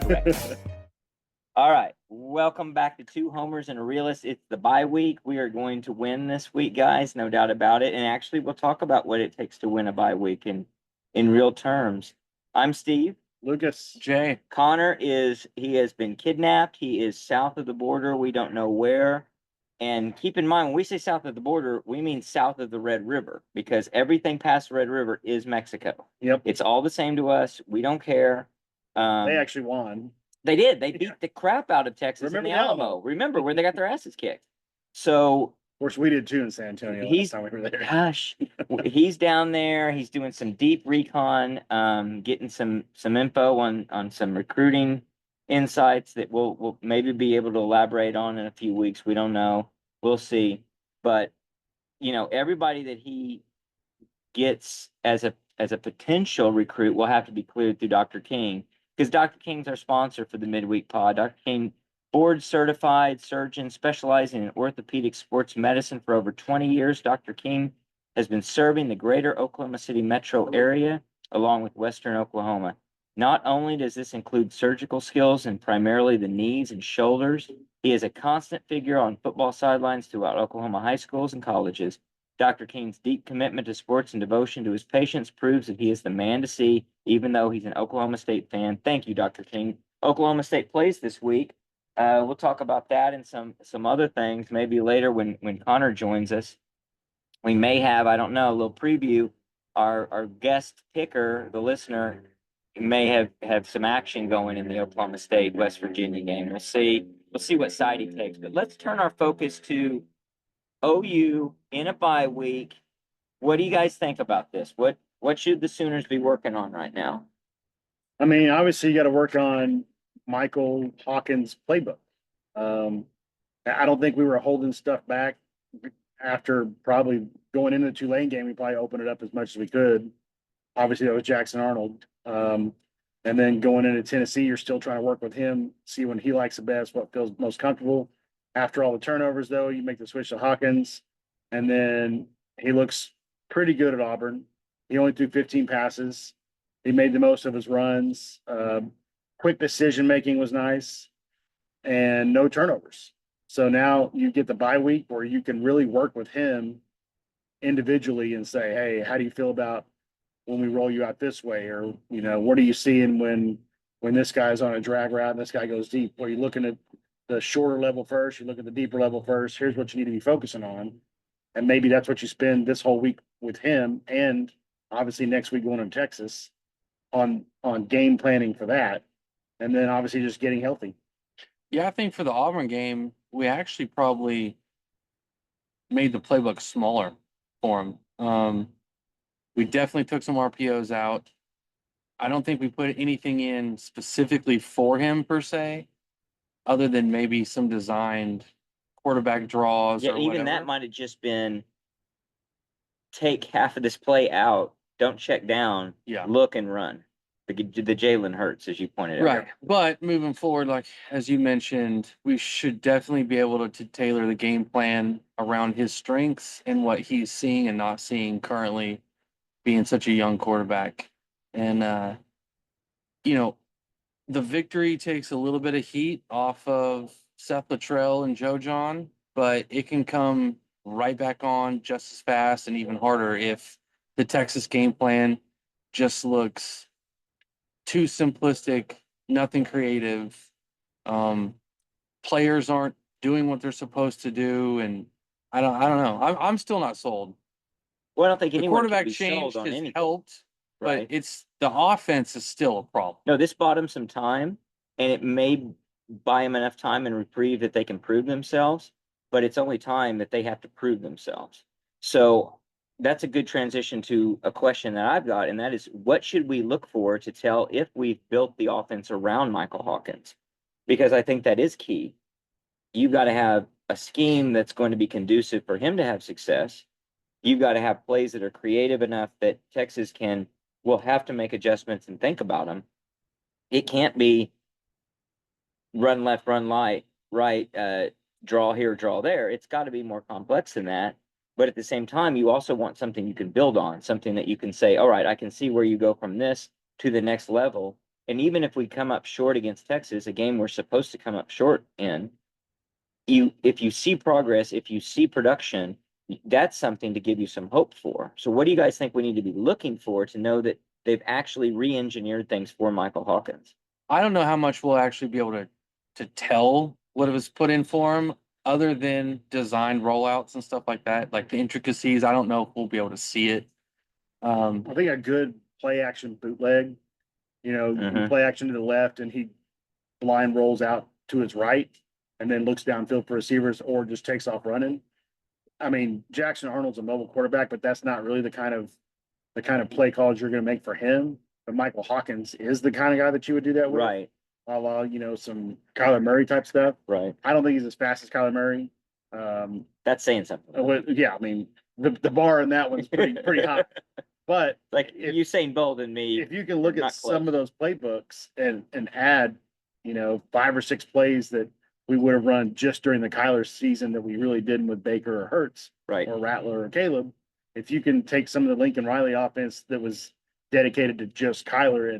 Correct. All right. Welcome back to Two Homers and a Realist. It's the bye week. We are going to win this week, guys. No doubt about it. And actually, we'll talk about what it takes to win a bye week in real terms. I'm Steve. Lucas. Jay. Connor he has been kidnapped. He is south of the border. We don't know where. And keep in mind, when we say south of the border, we mean south of the Red River, because everything past the Red River is Mexico. Yep. It's all the same to us. We don't care. They actually won. They did. They beat the crap out of Texas in the Alamo. Remember where they got their asses kicked. So, of course, we did too in San Antonio. Last time we were there. Gosh, he's down there. He's doing some deep recon, getting some info on some recruiting insights that we'll maybe be able to elaborate on in a few weeks. We don't know. We'll see. But everybody that he gets as a potential recruit will have to be cleared through Dr. Kiehn, because Dr. Kihn's our sponsor for the midweek pod. Dr. Kiehn, board certified surgeon specializing in orthopedic sports medicine for over 20 years. Dr. Kiehn has been serving the greater Oklahoma City metro area along with Western Oklahoma. Not only does this include surgical skills and primarily the knees and shoulders, he is a constant figure on football sidelines throughout Oklahoma high schools and colleges. Dr. Kihn's deep commitment to sports and devotion to his patients proves that he is the man to see, even though he's an Oklahoma State fan. Thank you, Dr. Kiehn. Oklahoma State plays this week. We'll talk about that and some other things maybe later when Connor joins us. We may have, I don't know, a little preview. Our guest picker, the listener, may have some action going in the Oklahoma State West Virginia game. We'll see what side he takes. But let's turn our focus to OU in a bye week. What do you guys think about this? What should the Sooners be working on right now? I mean, obviously, you got to work on Michael Hawkins' playbook. I don't think we were holding stuff back after probably going into the Tulane game. We probably opened it up as much as we could. Obviously, that was Jackson Arnold. And then going into Tennessee, you're still trying to work with him, see when he likes the best, what feels most comfortable. After all the turnovers, though, you make the switch to Hawkins, and then he looks pretty good at Auburn. He only threw 15 passes. He made the most of his runs. Quick decision-making was nice, and no turnovers. So now you get the bye week where you can really work with him individually and say, hey, how do you feel about when we roll you out this way? Or, what are you seeing when this guy's on a drag route and this guy goes deep? Are you looking at the shorter level first? You look at the deeper level first. Here's what you need to be focusing on. And maybe that's what you spend this whole week with him. And obviously next week going to Texas on game planning for that. And then obviously just getting healthy. Yeah, I think for the Auburn game, we actually probably made the playbook smaller for him. We definitely took some RPOs out. I don't think we put anything in specifically for him per se, other than maybe some designed quarterback draws. Yeah, or even whatever. that might have just been take half of this play out, don't check down, look and run. The Jalen Hurts, as you pointed out. Right. But moving forward, like as you mentioned, we should definitely be able to tailor the game plan around his strengths and what he's seeing and not seeing currently, being such a young quarterback. And the victory takes a little bit of heat off of Seth Luttrell and Joe John, but it can come right back on just as fast and even harder if the Texas game plan just looks too simplistic, nothing creative. Players aren't doing what they're supposed to do, and I don't know. I'm still not sold. Well, I don't think the anyone quarterback can be change sold on has anything. helped, right? But it's the offense is still a problem. No, this bought them some time, and it may buy them enough time and reprieve that they can prove themselves. But it's only time that they have to prove themselves. So that's a good transition to a question that I've got, and that is, what should we look for to tell if we've built the offense around Michael Hawkins? Because I think that is key. You've got to have a scheme that's going to be conducive for him to have success. You've got to have plays that are creative enough that Texas will have to make adjustments and think about them. It can't be run left, run right, draw here, draw there. It's got to be more complex than that. But at the same time, you also want something you can build on, something that you can say, all right, I can see where you go from this to the next level. And even if we come up short against Texas, a game we're supposed to come up short in, if you see progress, if you see production, that's something to give you some hope for. So what do you guys think we need to be looking for to know that they've actually re-engineered things for Michael Hawkins? I don't know how much we'll actually be able to tell what it was put in for him, other than designed rollouts and stuff like that, like the intricacies. I don't know if we'll be able to see it. I think a good play action bootleg, you know, Mhm. play action to the left and he blind rolls out to his right and then looks downfield for receivers or just takes off running. I mean, Jackson Arnold's a mobile quarterback, but that's not really the kind of play calls you're going to make for him. But Michael Hawkins is the kind of guy that you would do that with. Right, You know, some Kyler Murray type stuff. right. I don't think he's as fast as Kyler Murray. That's saying something. Yeah, I mean, the bar in that one's pretty high. But Like if, Usain Bolt and me. if you can look not at some close. of those playbooks and add, you know, 5 or 6 plays that we would have run just during the Kyler season that we really didn't with Baker or Hurts Right, or Rattler or Caleb, if you can take some of the Lincoln Riley offense that was dedicated to just Kyler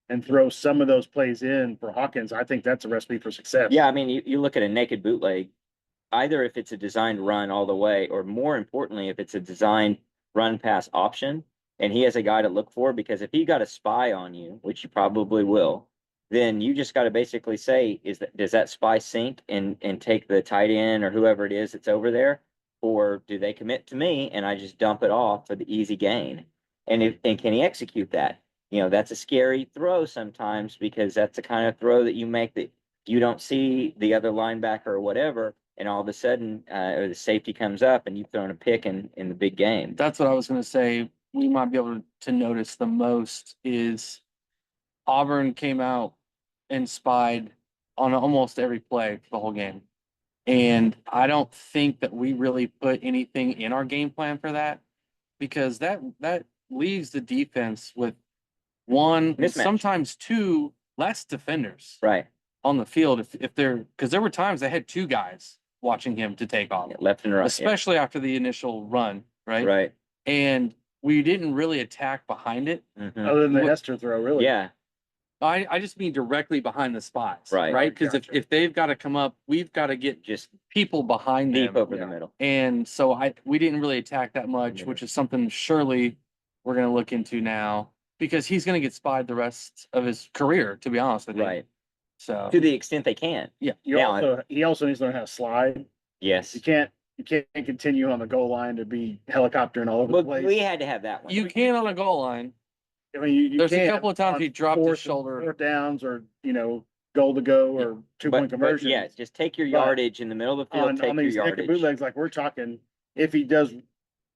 and throw some of those plays in for Hawkins, I think that's a recipe for success. yeah. I mean, you look at a naked bootleg, either if it's a designed run all the way, or more importantly, if it's a designed run pass option, and he has a guy to look for. Because if he got a spy on you, which you probably will, then you just got to basically say, does that spy sink and take the tight end or whoever it is that's over there, or do they commit to me and I just dump it off for the easy gain? And can he execute that? You know, that's a scary throw sometimes, because that's the kind of throw that you make that you don't see the other linebacker or whatever, and all of a sudden, or the safety comes up and you've thrown a pick in the big game. That's what I was going to say. We might be able to notice the most is Auburn came out and spied on almost every play for the whole game. And I don't think that we really put anything in our game plan for that, because that leaves the defense with one, Mismatch. sometimes two less defenders Right. on the field if they're, because there were times they had 2 guys watching him to take off, Yeah, left and right. especially after the initial run, right? Right. And we didn't really attack behind it. Mhm. Other than the What- Hester throw, really. Yeah. I just mean directly behind the spots, Right. right? Because Gotcha. if they've got to come up, we've got to get Just people behind deep them. over the Yeah. middle. And so we didn't really attack that much, Yeah. which is something surely we're going to look into now, because he's going to get spied the rest of his career, to be honest with you. Right. So To the extent they can. yeah, He also needs to learn how to slide. Yes. You can't continue on the goal line to be helicoptering all over the Well, place. we had to have that one. you can on a goal line. I mean, you There's a can't couple of times on he dropped his 4th shoulder. 4th downs or, you know, goal to go or 2-point conversion. Yeah, just take your But yardage in the middle of the field. on Take your these naked yardage. bootlegs, like we're talking, if he does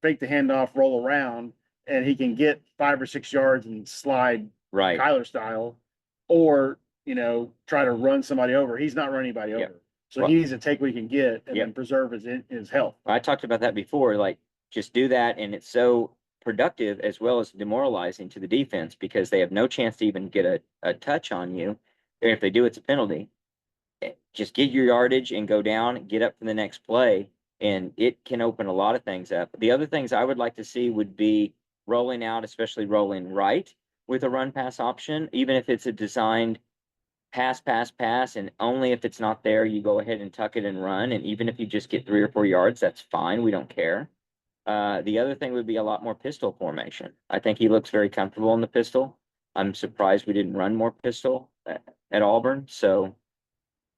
fake the handoff, roll around, and he can get 5 or 6 yards and slide Right. Kyler style, or, you know, try to run somebody over. He's not running anybody Yep. over. So Well- he needs to take what he can get and Yep. then preserve his health. I talked about that before. Like, just do that, and it's so productive as well as demoralizing to the defense, because they have no chance to even get a touch on you. And if they do, it's a penalty. Just get your yardage and go down, get up for the next play, and it can open a lot of things up. The other things I would like to see would be rolling out, especially rolling right with a run pass option, even if it's a designed pass, and only if it's not there, you go ahead and tuck it and run. And even if you just get 3 or 4 yards, that's fine. We don't care. The other thing would be a lot more pistol formation. I think he looks very comfortable in the pistol. I'm surprised we didn't run more pistol at Auburn. So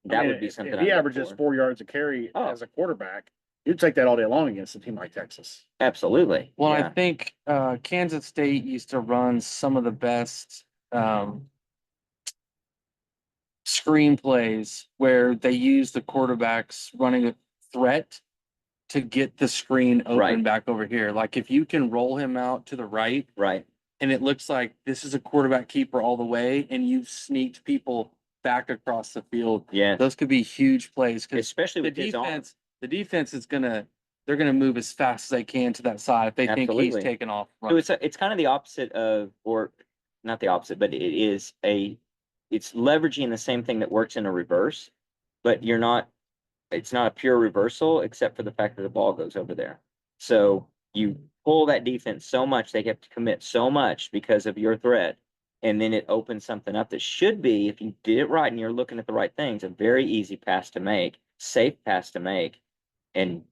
that I mean, would be something. If he I'd look averages for. 4 yards a carry Oh. as a quarterback, you'd take that all day long against a team like Texas. Absolutely. Well, Yeah. I think Kansas State used to run some of the best screenplays where they use the quarterbacks running a threat to get the screen open Right. back over here. Like if you can roll him out to the right Right. and it looks like this is a quarterback keeper all the way, and you've sneaked people back across the field, Yeah. those could be huge plays, because Especially the with his arm. defense is they're gonna move as fast as they can to that side if they think he's Absolutely. taking off. So it's kind of the opposite of, or not the opposite, but it's leveraging the same thing that works in a reverse, but it's not a pure reversal except for the fact that the ball goes over there. So you pull that defense so much, they have to commit so much because of your threat, And then it opens something up that should be, if you did it right and you're looking at the right things, a very easy pass to make, safe pass to make. And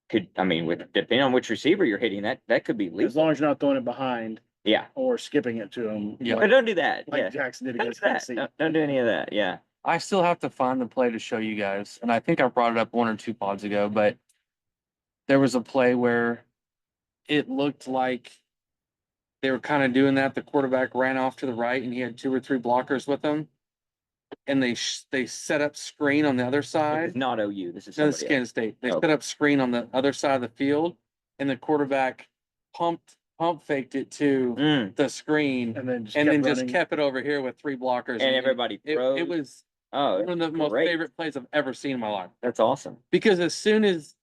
depending on which receiver you're hitting, that could be As lethal. long as you're not throwing it behind Yeah. or skipping it to him. Yeah. But don't do that. Like Yeah. Jackson did Don't do against that. Tennessee. Don't do any of that. Yeah. I still have to find the play to show you guys, and I think I brought it up 1 or 2 pods ago, but there was a play where it looked like they were kind of doing that. The quarterback ran off to the right, and he had 2 or 3 blockers with him, and they set up screen on the other This side. is not OU. This is No, this is somebody else. Kansas State. They Oh. set up screen on the other side of the field, and the quarterback pump faked it to Mm. the screen, And then just and kept then just running. kept it over here with 3 blockers. And everybody froze. It was Oh, one of the most great. favorite plays I've ever seen in my life. That's awesome. Because as soon as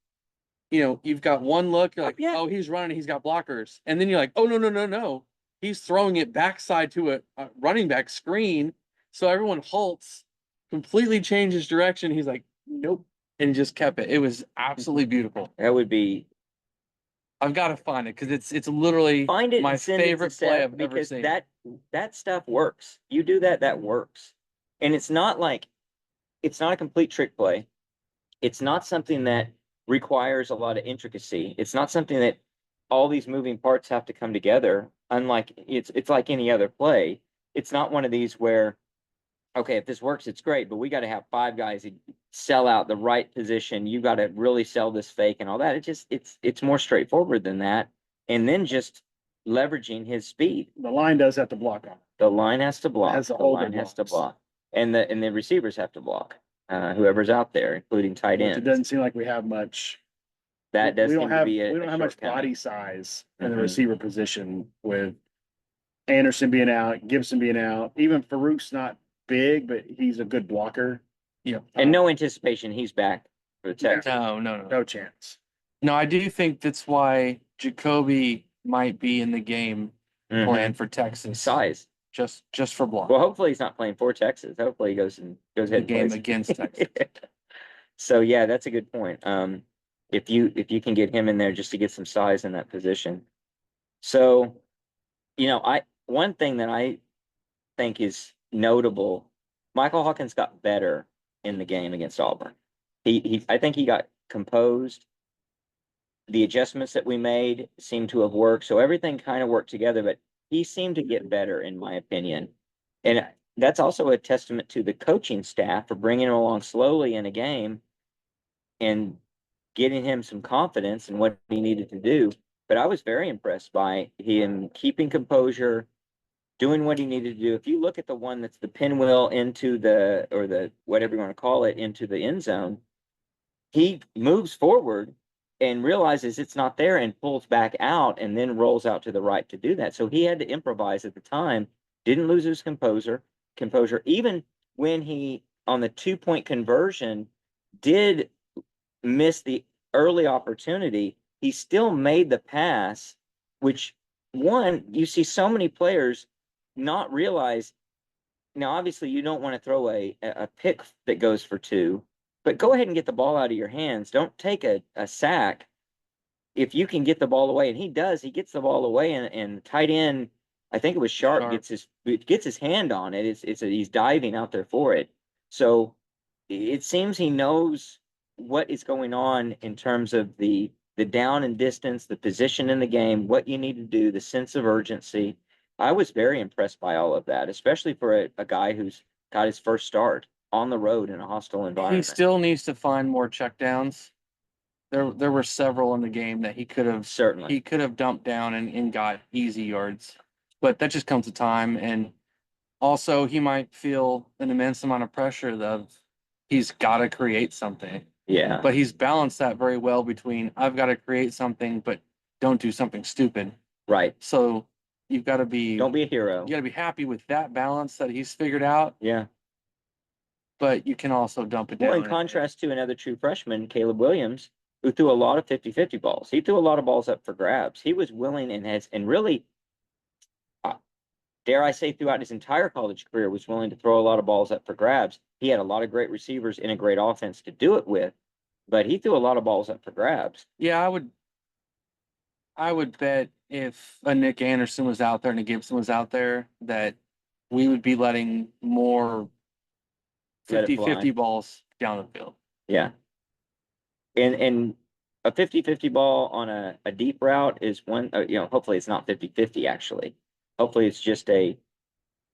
you've got one look, you're like, Yeah. oh, he's running, he's got blockers, and then you're like, oh no, he's throwing it backside to a running back screen, so everyone halts, completely changes direction. He's like, nope, and just kept it. It was absolutely beautiful. That would be I've got to find it because it's literally find it my and send it to favorite play Seth, I've ever because seen. that stuff works. You do that works. And it's not a complete trick play. It's not something that requires a lot of intricacy. It's not something that all these moving parts have to come together. Unlike it's like any other play. It's not one of these where, okay, if this works, it's great, but we got to have 5 guys who sell out the right position. You got to really sell this fake and all that. It's more straightforward than that. And then just leveraging his speed. The line does have to block on it. The line has to block. Has to The hold the line has to blocks. block. And the receivers have to block. Whoever's out there, including tight Which ends. it doesn't seem like we have much. That does we seem don't to have be we don't a have much shortcoming. body size in the Mhm. receiver position, with Anderson being out, Gibson being out. Even Farouk's not big, but he's a good blocker. Yeah. And no anticipation he's back for the Texans. No. No chance. No, I do think that's why Jacoby might be in the game Mhm. plan for Texas. Size. Just for block. Well, hopefully he's not playing for Texas. Hopefully he goes ahead the and game plays. against Texas. So yeah, that's a good point. If you can get him in there just to get some size in that position. So, one thing that I think is notable, Michael Hawkins got better in the game against Auburn. I think he got composed. The adjustments that we made seemed to have worked. So everything kind of worked together, but he seemed to get better, in my opinion. And that's also a testament to the coaching staff for bringing him along slowly in a game and getting him some confidence in what he needed to do. But I was very impressed by him keeping composure, doing what he needed to do. If you look at the one that's the pinwheel into the whatever you want to call it, into the end zone, he moves forward and realizes it's not there and pulls back out and then rolls out to the right to do that. So he had to improvise at the time, didn't lose his composure, even when he, on the 2-point conversion, did miss the early opportunity. He still made the pass, which you see so many players not realize. Now, obviously, you don't want to throw a pick that goes for 2, but go ahead and get the ball out of your hands. Don't take a sack if you can get the ball away. And he does. He gets the ball away, and tight end, I think it was Sharp, gets his hand on it. He's diving out there for it. So it seems he knows what is going on in terms of the down and distance, the position in the game, what you need to do, the sense of urgency. I was very impressed by all of that, especially for a guy who's got his first start on the road in a hostile He environment. still needs to find more checkdowns. There were several in the game that he could Certainly. have dumped down and got easy yards, but that just comes with time. And also, he might feel an immense amount of pressure of he's got to create something. Yeah. But he's balanced that very well between I've got to create something, but don't do something stupid. Right. So you've got to Don't be a hero. You got to be happy with that balance that he's figured out. Yeah. But you can also dump it down. Well, in contrast to another true freshman, Caleb Williams, who threw a lot of 50-50 balls. He threw a lot of balls up for grabs. He was willing and really, dare I say, throughout his entire college career, was willing to throw a lot of balls up for grabs. He had a lot of great receivers and a great offense to do it with, but he threw a lot of balls up for grabs. Yeah, I would bet if a Nick Anderson was out there and a Gibson was out there that we would be letting more Let it 50-50 fly. balls down the field. Yeah. And a 50-50 ball on a deep route is one, hopefully it's not 50-50 actually. Hopefully it's just a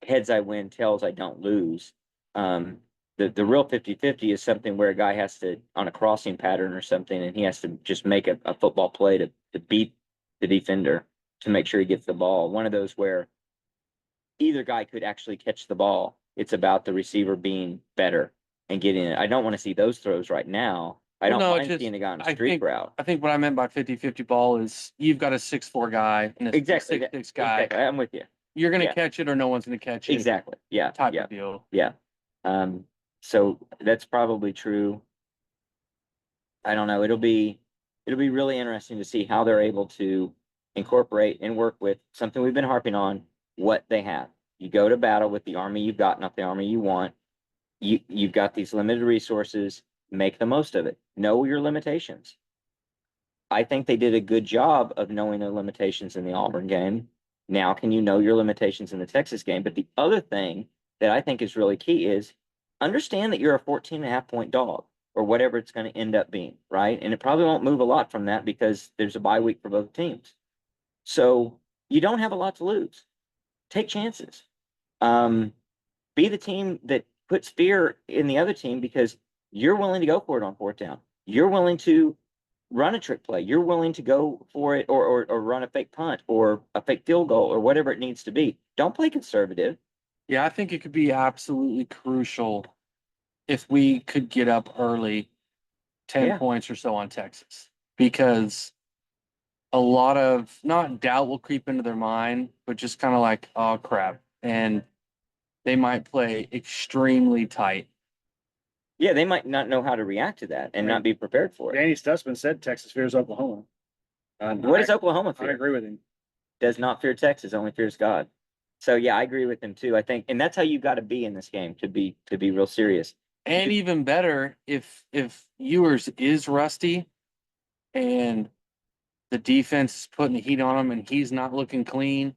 heads I win, tails I don't lose. The real 50-50 is something where a guy has to, on a crossing pattern or something, and he has to just make a football play to beat the defender to make sure he gets the ball. One of those where either guy could actually catch the ball. It's about the receiver being better and getting it. I don't want to see those throws right now. I Well, don't no, mind seeing a guy on a I streak think route. I think what I meant by 50-50 ball is you've got a 6'4" guy and a Exactly. 6'6" guy. Exactly. I'm with you. You're gonna Yeah. catch it or no one's gonna catch it. Exactly. Yeah. Type Yeah. of deal. Yeah. So that's probably true. I don't know. It'll be really interesting to see how they're able to incorporate and work with something we've been harping on, what they have. You go to battle with the army you've got, not the army you want. You've got these limited resources, make the most of it. Know your limitations. I think they did a good job of knowing their limitations in the Auburn game. Now, can you know your limitations in the Texas game? But the other thing that I think is really key is understand that you're a 14.5 point dog or whatever it's going to end up being, right? And it probably won't move a lot from that because there's a bye week for both teams. So you don't have a lot to lose. Take chances. Be the team that puts fear in the other team because you're willing to go for it on fourth down. You're willing to run a trick play. You're willing to go for it or run a fake punt or a fake field goal or whatever it needs to be. Don't play conservative. Yeah, I think it could be absolutely crucial if we could get up early, 10 Yeah. points or so on Texas, because a lot of not doubt will creep into their mind, but just kind of like, oh crap. And they might play extremely tight. Yeah, they might not know how to react to that and Right. not be prepared for it. Danny Stutzman said Texas fears Oklahoma. What does Oklahoma I fear? agree with him. Does not fear Texas, only fears God. So yeah, I agree with him too. I think, and that's how you got to be in this game to be real serious. And even better, if Ewers is rusty and the defense is putting the heat on him and he's not looking clean,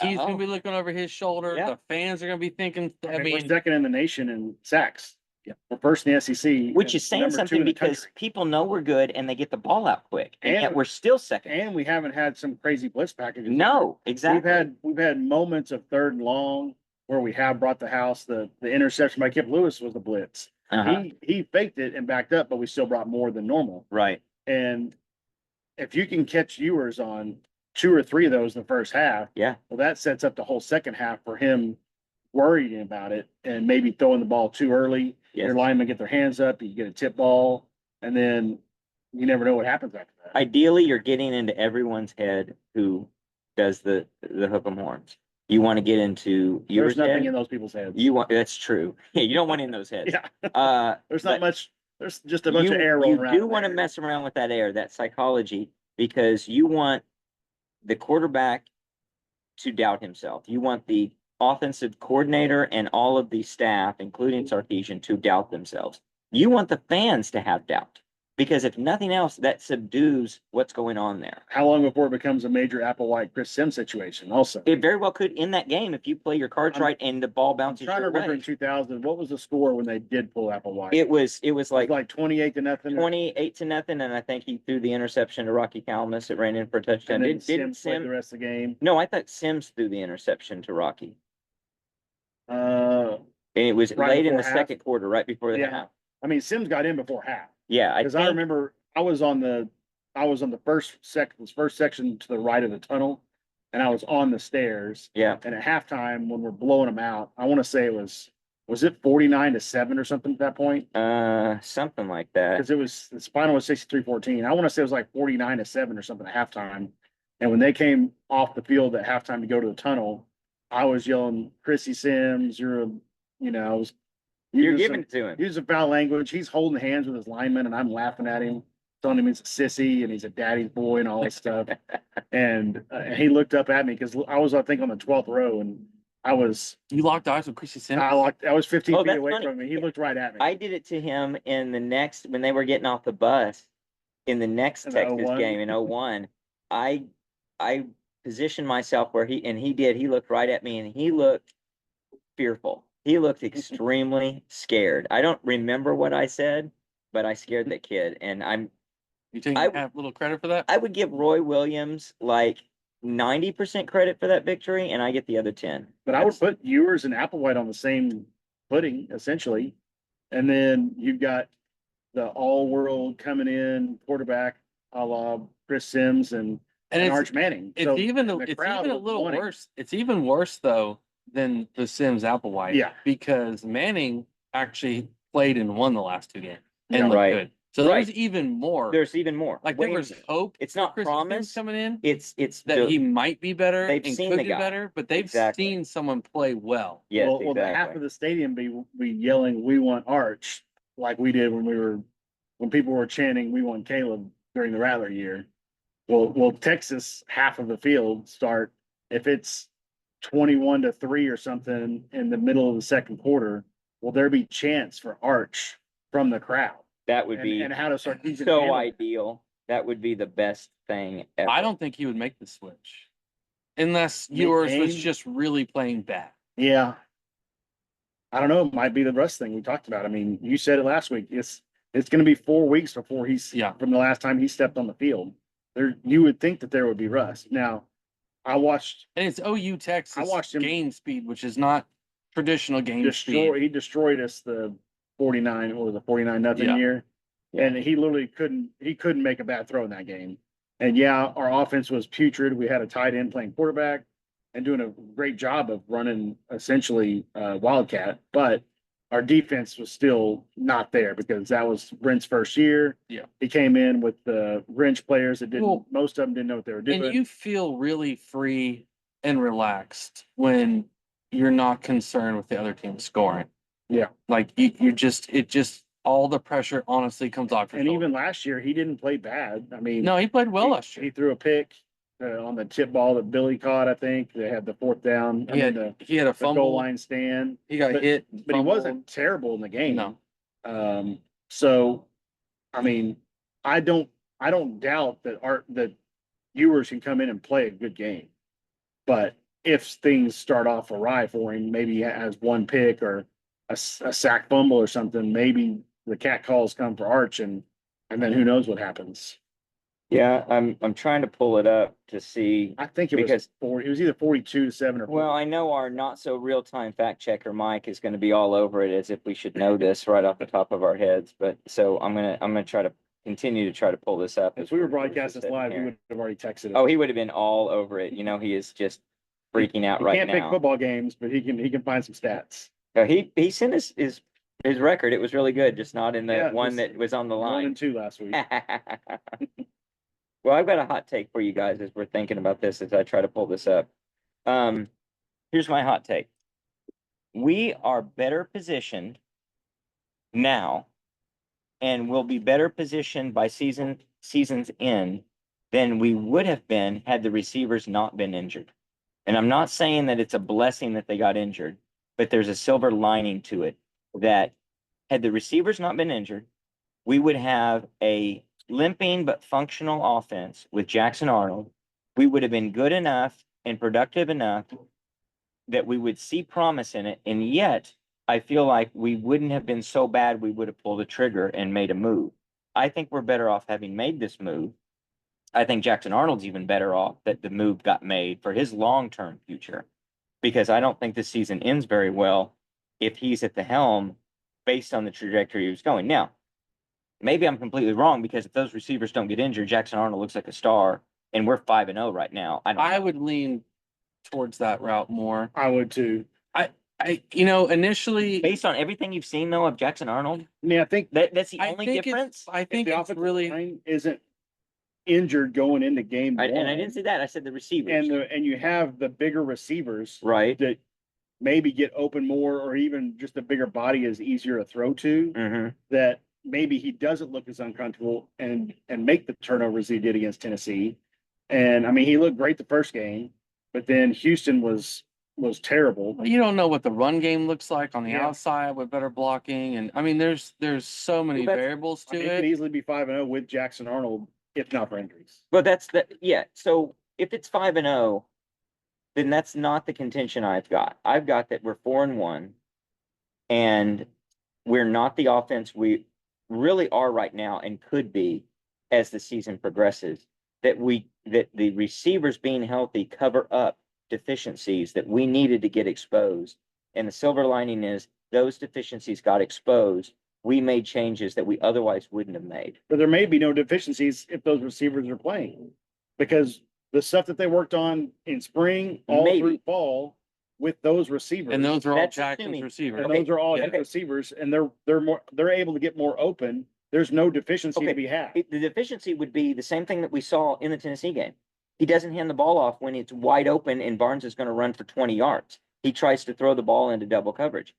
he's gonna be looking over his shoulder. Yeah. The fans are gonna be thinking, I We're mean, second in the nation in sacks. Yeah. We're first in the SEC. Which and is saying number 2 something in the because country. people know we're good and they get the ball out quick, and yet And- we're still second. And we haven't had some crazy blitz packages. No, exactly. We've had moments of third and long where we have brought the house. The interception by Kip Lewis was the blitz. Uh-huh. He faked it and backed up, but we still brought more than normal. Right. And if you can catch Ewers on 2 or 3 of those in the first half, Yeah. well, that sets up the whole second half for him worrying about it and maybe throwing the ball too early. Yes. Your linemen get their hands up, you get a tip ball, and then you never know what happens after that. Ideally, you're getting into everyone's head who does the hook 'em horns. You want to get into There's yours nothing head. in those people's heads. That's true. Yeah, you don't want in those heads. Yeah. There's not but much. There's just a bunch you, of air rolling around. You do want to mess around with that air, that psychology, because you want the quarterback to doubt himself. You want the offensive coordinator and all of the staff, including Sarkisian, to doubt themselves. You want the fans to have doubt, because if nothing else, that subdues what's going on there. How long before it becomes a major Applewhite Chris Sims situation? Also, It very well could in that game if you play your cards right and the ball I'm bounces trying to your remember way. in 2000 what was the score when they did pull Applewhite? It was like 28-0. 28-0, and I think he threw the interception to Rocky Calamus. It ran in for a touchdown. And then Didn't Sims played the Sims? rest of the game. No, I thought Sims threw the interception to Rocky. Uh, And it was Right late in before the half? second quarter, right before the Yeah. half. I mean, Sims got in before half Yeah, because I remember I was on the first section to the right of the tunnel, and I was on the stairs. Yeah. And at halftime, when we're blowing them out, I want to say it was it 49-7 or something at that point? Something like that. Because it was the final was 63-14. I want to say it was like 49-7 or something at halftime. And when they came off the field at halftime to go to the tunnel, I was yelling, "Chrissy Sims, you're You're giving it to him. using foul language. He's holding hands with his lineman, and I'm laughing at him, telling him he's a sissy and he's a daddy's boy and all this stuff. And he looked up at me because I was, I think, on the 12th row, and you locked eyes with Chrissy Sims. I was 15 Oh, feet that's away funny. from me. He looked right at me. I did it to him in the next when they were getting off the bus in the next In Texas 01? game in 01. I positioned myself where he did. He looked right at me and he looked fearful. He looked extremely scared. I don't remember what I said, but I scared that kid. And You take I- half little credit for that? I would give Roy Williams like 90% credit for that victory, and I get the other 10. But I would put Ewers and Applewhite on the same footing, essentially. And then you've got the all-world coming in quarterback, a la Chris Sims and it's Arch Manning. it's So, even and the it's crowd even a was little wanting- worse. It's even worse though than the Sims Applewhite. Yeah. Because Manning actually played and won the last 2 games and Yeah. looked Right. good. So there was Right. even more. There's even more. Like there Way was more. hope. It's not for Chris Sims promise. coming in It's that the- he might be better they've and seen could the do guy. better, but they've Exactly. seen someone play well. Yes, well, the half exactly. of the stadium be yelling, "We want Arch," like we did when people were chanting, "We want Caleb" during the Rattler year. Well, Texas, half of the field start, if it's 21-3 or something in the middle of the second quarter, will there be chance for Arch from the crowd? That would be And how to start teaching so ideal. That would be the best thing ever. I don't think he would make the switch unless Make yours was game? just really playing bad. Yeah. I don't know. It might be the rust thing we talked about. I mean, you said it last week. It's going to be 4 weeks before he's from the last time he stepped on the field. You would think that there would be rust. Now, I watched And it's OU Texas I watched him game speed, which is not traditional game speed. he destroyed us the 49 or the 49-0 Yeah. year. Yeah. And he literally couldn't make a bad throw in that game. And yeah, our offense was putrid. We had a tight end playing quarterback and doing a great job of running essentially Wildcat, but our defense was still not there because that was Brent's first year. Yeah. He came in with the wrench players that Well, most of them didn't know what they were doing. And you feel really free and relaxed when you're not concerned with the other team scoring. Yeah. Like all the pressure honestly comes off your And shoulder. even last year, he didn't play bad. I mean, No, he played well last he year. threw a pick on the tip ball that Billy caught. I think they had the fourth down. He had a The goal fumble. line stand. He got but- hit, But he fumbled. wasn't terrible in the game. No. So, I mean, I don't doubt that Ewers can come in and play a good game. But if things start off awry for him, maybe he has one pick or a sack fumble or something, maybe the cat calls come for Arch and then who knows what happens. Yeah, I'm trying to pull it up to see. I think it Because- was either 42-7 or Well, I know our not so real time fact checker Mike is going to be all over it as if we should know this right off the top of our heads. But so I'm gonna try to continue to try to pull this up. If we were broadcasting sitting live, we here. would have already texted. Oh, he would have been all over it. You know, he is just freaking out right Can't pick now. football games, but he can find some stats. He sent his record. It was really good, just not in the Yeah, one just that was on the 1-2 line. last week. Well, I've got a hot take for you guys as we're thinking about this as I try to pull this up. Here's my hot take. We are better positioned now and will be better positioned by season's end than we would have been had the receivers not been injured. And I'm not saying that it's a blessing that they got injured, but there's a silver lining to it that had the receivers not been injured, we would have a limping but functional offense with Jackson Arnold. We would have been good enough and productive enough that we would see promise in it. And yet I feel like we wouldn't have been so bad we would have pulled the trigger and made a move. I think we're better off having made this move. I think Jackson Arnold's even better off that the move got made for his long-term future, because I don't think this season ends very well if he's at the helm based on the trajectory he was going. Now, maybe I'm completely wrong, because if those receivers don't get injured, Jackson Arnold looks like a star, and we're 5-0 right now. I would lean towards that route more. I would too. Initially, based on everything you've seen though of Jackson Arnold, I mean, I think that's the I only think difference. I if think the it's offensive really line isn't injured going into game And I one, didn't say that. I said the receivers. and you have the bigger receivers Right. that maybe get open more, or even just a bigger body is easier to throw to, Mm-hmm. that maybe he doesn't look as uncomfortable and make the turnovers he did against Tennessee. And I mean, he looked great the first game, but then Houston was terrible. you don't know what the run game looks like on the Yeah. outside with better blocking, and I mean, there's so many Well, that's- variables I to mean, it could it. easily be 5-0 with Jackson Arnold, if not for injuries. But that's the yeah. So if it's 5-0, then that's not the contention I've got. I've got that we're 4-1 and we're not the offense we really are right now and could be as the season progresses. That the receivers being healthy cover up deficiencies that we needed to get exposed. And the silver lining is those deficiencies got exposed. We made changes that we otherwise wouldn't have made. But there may be no deficiencies if those receivers are playing. Because the stuff that they worked on in spring, all Maybe. through fall, with those receivers. And those are all That's Jackson's assuming- receivers. And those are all Yeah. his receivers, and they're able to get more open. There's no deficiency Okay. to be had. The deficiency would be the same thing that we saw in the Tennessee game. He doesn't hand the ball off when it's wide open and Barnes is going to run for 20 yards. He tries to throw the ball into double coverage.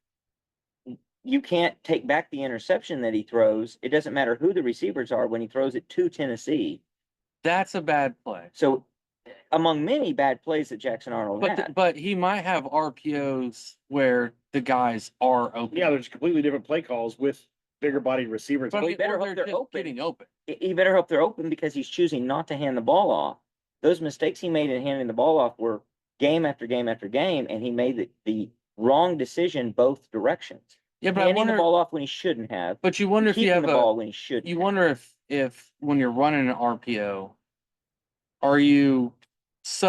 You can't take back the interception that he throws. It doesn't matter who the receivers are when he throws it to Tennessee. That's a bad play. So among many bad plays that Jackson Arnold had. But he might have RPOs where the guys are open. Yeah, there's completely different play calls with bigger bodied receivers. But Well, you better or hope they're just open. getting open. You better hope they're open because he's choosing not to hand the ball off. Those mistakes he made in handing the ball off were game after game after game, and he made the wrong decision both directions. Yeah, but I Handing the wonder. ball off when he shouldn't have. But you wonder if you Keeping have the ball when he shouldn't. you wonder if when you're running an RPO, are you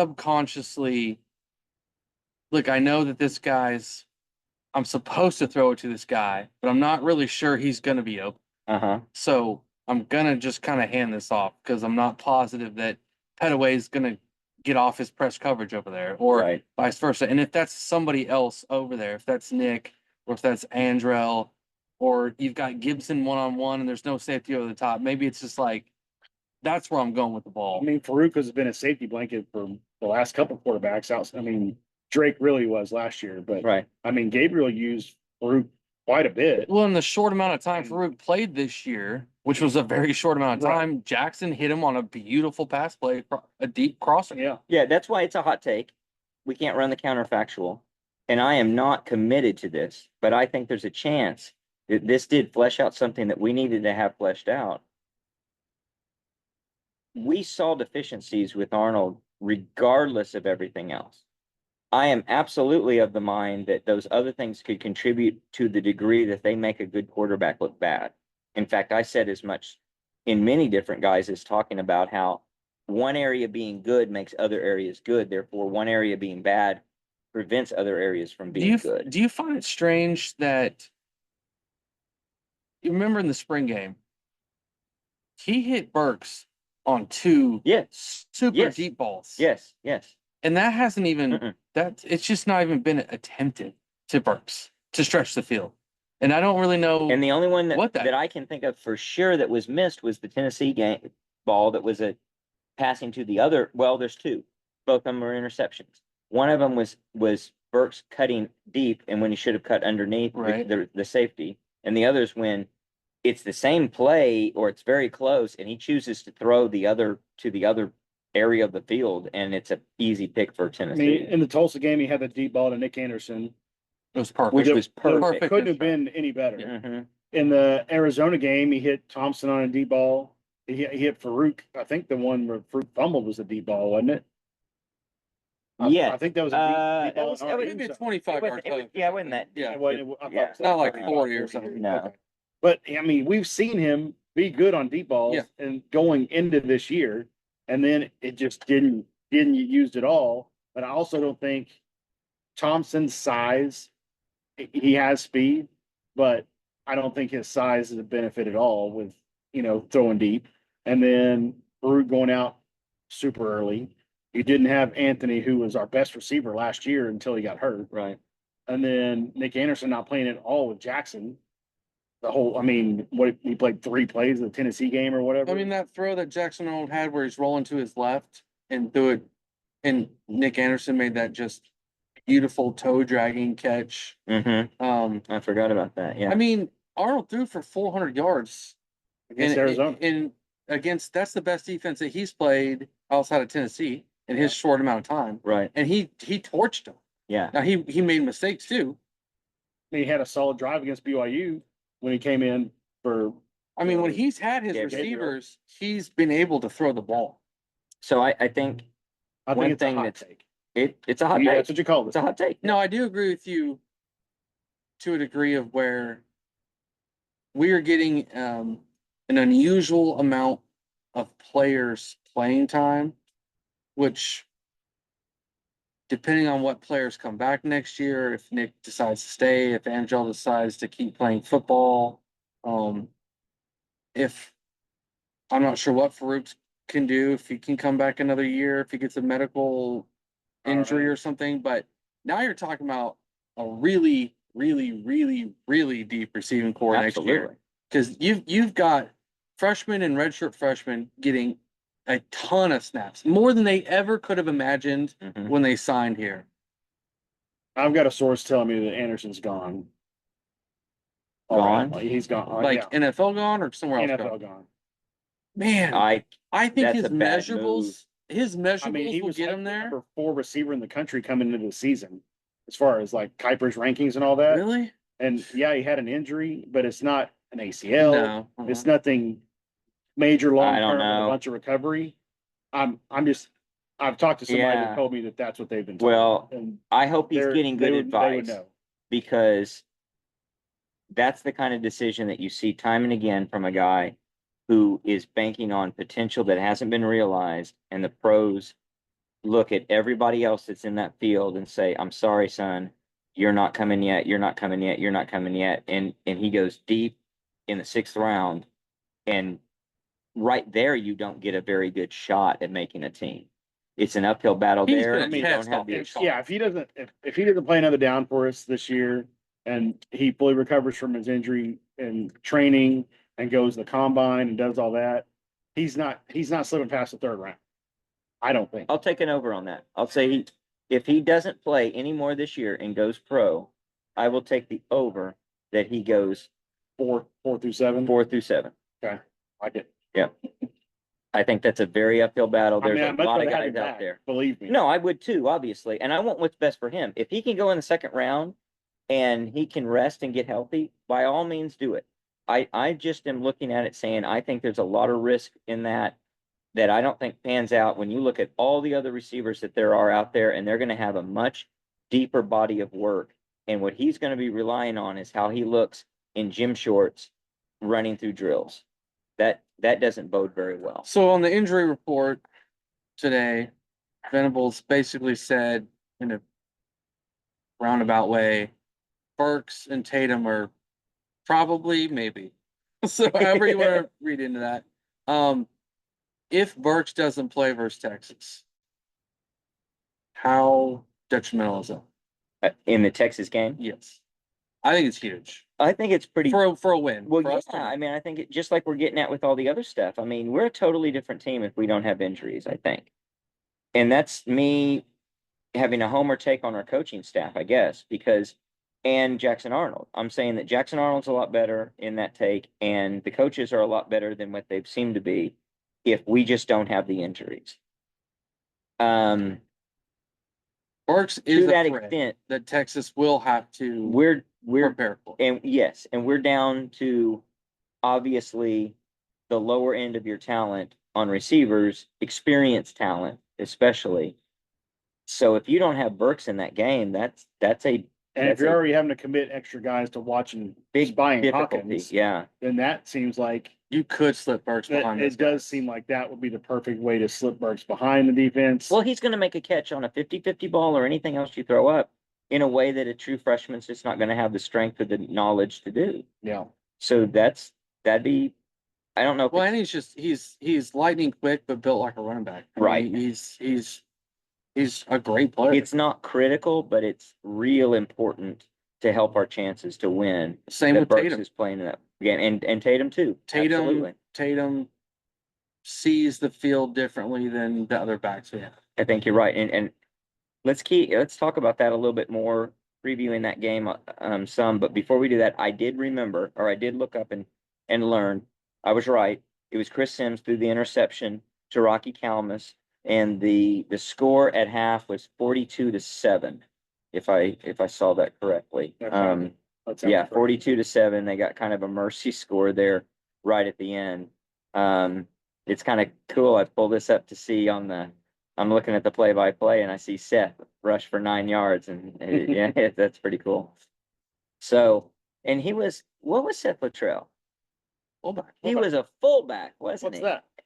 subconsciously, look, I know that this guy's, I'm supposed to throw it to this guy, but I'm not really sure he's going to be open. Uh-huh. So I'm going to just kind of hand this off because I'm not positive that Petaway is going to get off his press coverage over there or Right. vice versa. And if that's somebody else over there, if that's Nick or if that's Andrell or you've got Gibson one-on-one and there's no safety over the top, maybe it's just like, that's where I'm going with the I ball. mean, Farouk has been a safety blanket for the last couple quarterbacks out. I mean, Drake really was last year, but Right. I mean, Gabriel used Farouk quite a bit. Well, in the short amount of time Farouk played this year, which was a very short amount of Right. time, Jackson hit him on a beautiful pass play, a deep crosser. Yeah. Yeah, that's why it's a hot take. We can't run the counterfactual. And I am not committed to this, but I think there's a chance that this did flesh out something that we needed to have fleshed out. We saw deficiencies with Arnold regardless of everything else. I am absolutely of the mind that those other things could contribute to the degree that they make a good quarterback look bad. In fact, I said as much in many different guises talking about how one area being good makes other areas good. Therefore, one area being bad prevents other areas from being good. Do you find it strange that you remember in the spring game, he hit Burks on two super Yes. deep balls. Yes, yes. And that hasn't even Mm-mm. it's just not even been attempted to Burks to stretch the field. And I don't really know. And the only one What that- that I can think of for sure that was missed was the Tennessee game ball that was a passing to the other. Well, there's two. Both of them were interceptions. One of them was Burks cutting deep and when he should have cut underneath Right. the safety. And the other is when it's the same play or it's very close and he chooses to throw the other to the other area of the field and it's an easy pick for I Tennessee. mean, in the Tulsa game, he had the deep ball to Nick Anderson, It was perfect. Which was It perfect. couldn't have been any better. Mhm. In the Arizona game, he hit Thompson on a deep ball. He hit Farouk. I think the one where Farouk fumbled was a deep ball, wasn't it? Yeah. I think that was a deep ball. that on our was- end Maybe a zone. 25-yard touchdown. Yeah, it wasn't that. Yeah. I thought Yeah. it was Not like 35, 40 or something. No. Okay. But I mean, we've seen him be good on deep balls Yeah. and going into this year, and then it just didn't get used at all. But I also don't think Thompson's size, he has speed, but I don't think his size is a benefit at all with, throwing deep. And then Farouk going out super early. You didn't have Anthony, who was our best receiver last year until he got hurt. Right. And then Nick Anderson not playing at all with Jackson. What he played 3 plays in the Tennessee game or whatever. I mean, that throw that Jackson Arnold had where he's rolling to his left and threw it, and Nick Anderson made that just beautiful toe dragging catch. I forgot about that. Yeah. I mean, Arnold threw for 400 yards against Arizona. against that's the best defense that he's played outside of Tennessee in his short amount of time. Right. And he torched them. Yeah. Now he made mistakes too. He had a solid drive against BYU when he came in for. I mean, when he's had his Gabriel. receivers, he's been able to throw the ball. So I think I One think it's a thing hot that's- take. It's a hot Yeah, take. that's what you call It's it. a hot take. No, I do agree with you to a degree of where we are getting an unusual amount of players playing time, which depending on what players come back next year, if Nick decides to stay, if Angel decides to keep playing football, if I'm not sure what Farouk can do, if he can come back another year, if he gets a medical injury or something. But now you're talking about a really, really, really, really deep receiving core next Absolutely. year. Because you've got freshmen and redshirt freshmen getting a ton of snaps, more than they ever could have imagined Mhm. when they signed here. I've got a source telling me that Anderson's gone. Gone? He's gone. Like NFL gone or somewhere else NFL gone? gone. Man, I think that's his a bad measurables, his measurables He will was get like him the there. number 4 receiver in the country coming into the season, as far as like Kuiper's rankings and all that. Really? And yeah, he had an injury, but it's not an ACL. No. It's nothing major long I don't term with a know. bunch of recovery. I'm just I've talked to somebody Yeah. that told me that that's what they've been told. Well, and I hope he's they're- getting they good would- They would advice know. because that's the kind of decision that you see time and again from a guy who is banking on potential that hasn't been realized, and the pros look at everybody else that's in that field and say, "I'm sorry, son, you're not coming yet. You're not coming yet. You're not coming yet." And he goes deep in the 6th round, and right there, you don't get a very good shot at making a team. It's an uphill battle He's there. been a You don't test have off the the If he doesn't play another down for us this year, and he fully recovers from his injury and training and goes to the combine and does all that, he's not slipping past the 3rd round. I don't think. I'll take an over on that. I'll say if he doesn't play any more this year and goes pro, I will take the over that he goes 4 through 7. 4 through 7. Okay, I get. Yeah. I think that's a very uphill battle. There's I'd a much lot of rather have guys him out back, there. believe me. No, I would too, obviously. And I want what's best for him. If he can go in the 2nd round and he can rest and get healthy, by all means do it. I just am looking at it saying I think there's a lot of risk in that I don't think pans out when you look at all the other receivers that there are out there, and they're going to have a much deeper body of work. And what he's going to be relying on is how he looks in gym shorts running through drills. That doesn't bode very well. So on the injury report today, Venables basically said in a roundabout way, Burks and Tatum are probably, maybe. So however you want to read into that. If Burks doesn't play versus Texas, how detrimental is that? In the Texas game, Yes. I think it's huge. I think it's pretty. For a win. Well, for us to yeah, win. I mean, I think just like we're getting at with all the other stuff. I mean, we're a totally different team if we don't have injuries, I think. And that's me having a homer take on our coaching staff, I guess, and Jackson Arnold. I'm saying that Jackson Arnold's a lot better in that take, and the coaches are a lot better than what they've seemed to be if we just don't have the injuries. Burks To is a that threat extent, that Texas will have to we're prepare for. and yes, and we're down to obviously the lower end of your talent on receivers, experienced talent especially. So if you don't have Burks in that game, that's a And if you're already having to commit extra guys to watching big spying difficulty. Hawkins, Yeah, then that seems like You could slip Burks behind it does seem like that would be the perfect way to slip Burks behind the defense. well, he's going to make a catch on a 50-50 ball or anything else you throw up in a way that a true freshman's just not going to have the strength or the knowledge to do. Yeah. So that'd be, I don't know if Well, it's- and he's lightning quick, but built like a running back. I Right. mean, he's a great player. it's not critical, but it's real important to help our chances to win. Same that with Burks Tatum. is playing in that game, and Tatum too. Absolutely. Tatum sees the field differently than the other backs we have. I think you're right. And let's talk about that a little bit more, previewing that game some. But before we do that, I did remember, or I did look up and learn. I was right. It was Chris Sims threw the interception to Rocky Calmus, and the score at half was 42-7, if I saw that correctly. That sounds Yeah, correct. 42-7. They got kind of a mercy score there right at the end. It's kind of cool. I pulled this up to see on the I'm looking at the play-by-play and I see Seth rush for 9 yards, and yeah, that's pretty cool. So, and what was Seth Luttrell? Fullback. He was a fullback, wasn't What's he?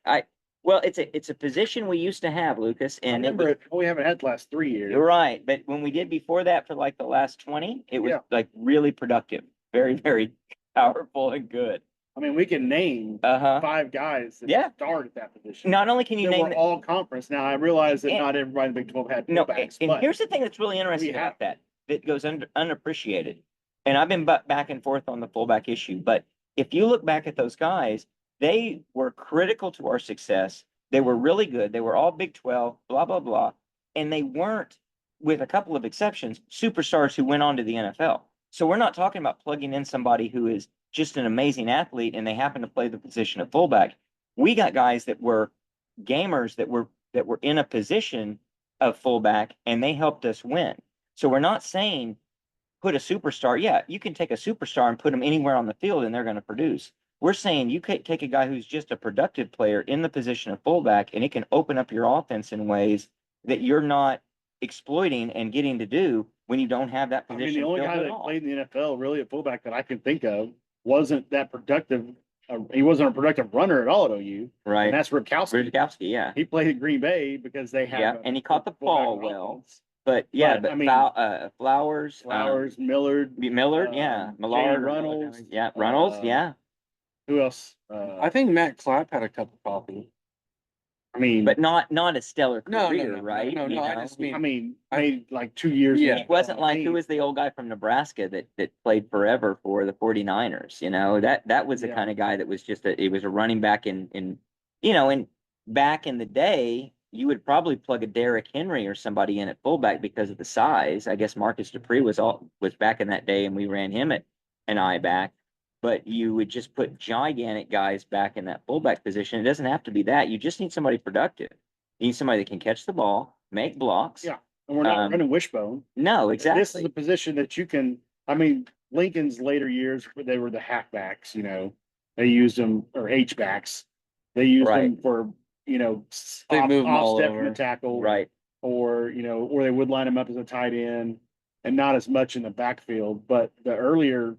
that? Well, it's a position we used to have, Lucas, I and remember it, we haven't had the last 3 years. you're right. But when we did before that for like the last 20, it was Yeah. like really productive, very, very powerful and good. I mean, we can name Uh-huh. 5 guys that Yeah. start at that position. Not only can you That name were all conference. Now, I realize that And- not everybody in the Big 12 had no, fullbacks, and but here's the thing that's really interesting have- about that goes unappreciated. And I've been back and forth on the fullback issue, but if you look back at those guys, they were critical to our success. They were really good. They were all Big 12, blah, blah, blah. And they weren't, with a couple of exceptions, superstars who went on to the NFL. So we're not talking about plugging in somebody who is just an amazing athlete and they happen to play the position of fullback. We got guys that were gamers that were in a position of fullback and they helped us win. So we're not saying put a superstar. Yeah, you can take a superstar and put them anywhere on the field and they're going to produce. We're saying you could take a guy who's just a productive player in the position of fullback and it can open up your offense in ways that you're not exploiting and getting to do when you don't have that I position. mean, the only filled guy at that all. played in the NFL really at fullback that I can think of wasn't that productive. He wasn't a productive runner at all at OU, Right. and that's Ripkowski. Rudkowski, yeah. He played at Green Bay because they have Yeah, and he caught the ball fullback well. offense. But yeah, But, but I mean, Flowers, Flowers, Millard, Millard, yeah, Millard, Jay Reynolds, yeah, Reynolds, yeah. who else? I think Matt Clapp had a cup of coffee. I mean, But not a stellar No, career, no, right? no, You I know? just mean, made like 2 years. Yeah. It wasn't like who was the old guy from Nebraska that played forever for the 49ers, you know? That was the Yeah. kind of guy that was just it was a running back in you know, and back in the day, you would probably plug a Derrick Henry or somebody in at fullback because of the size. I guess Marcus Dupree was back in that day and we ran him at an eye back. But you would just put gigantic guys back in that fullback position. It doesn't have to be that. You just need somebody productive. You need somebody that can catch the ball, make blocks. Yeah, and we're not Um, running wishbone. No, exactly. This is a position that you can. I mean, Lincoln's later years, they were the halfbacks. You know, they used them or H backs. They used them for They move 'em all step over. from the tackle, Right. or or they would line them up as a tight end, and not as much in the backfield. But the earlier,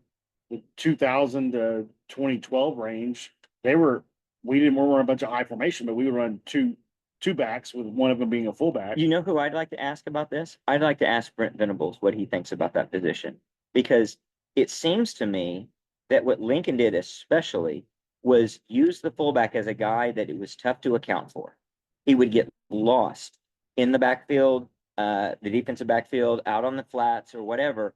the 2000 to 2012 range, we didn't run a bunch of I formation, but we would run two backs with one of them being a fullback. You know who I'd like to ask about this? I'd like to ask Brent Venables what he thinks about that position. Because it seems to me that what Lincoln did especially was use the fullback as a guy that it was tough to account for. He would get lost in the backfield, the defensive backfield, out on the flats or whatever.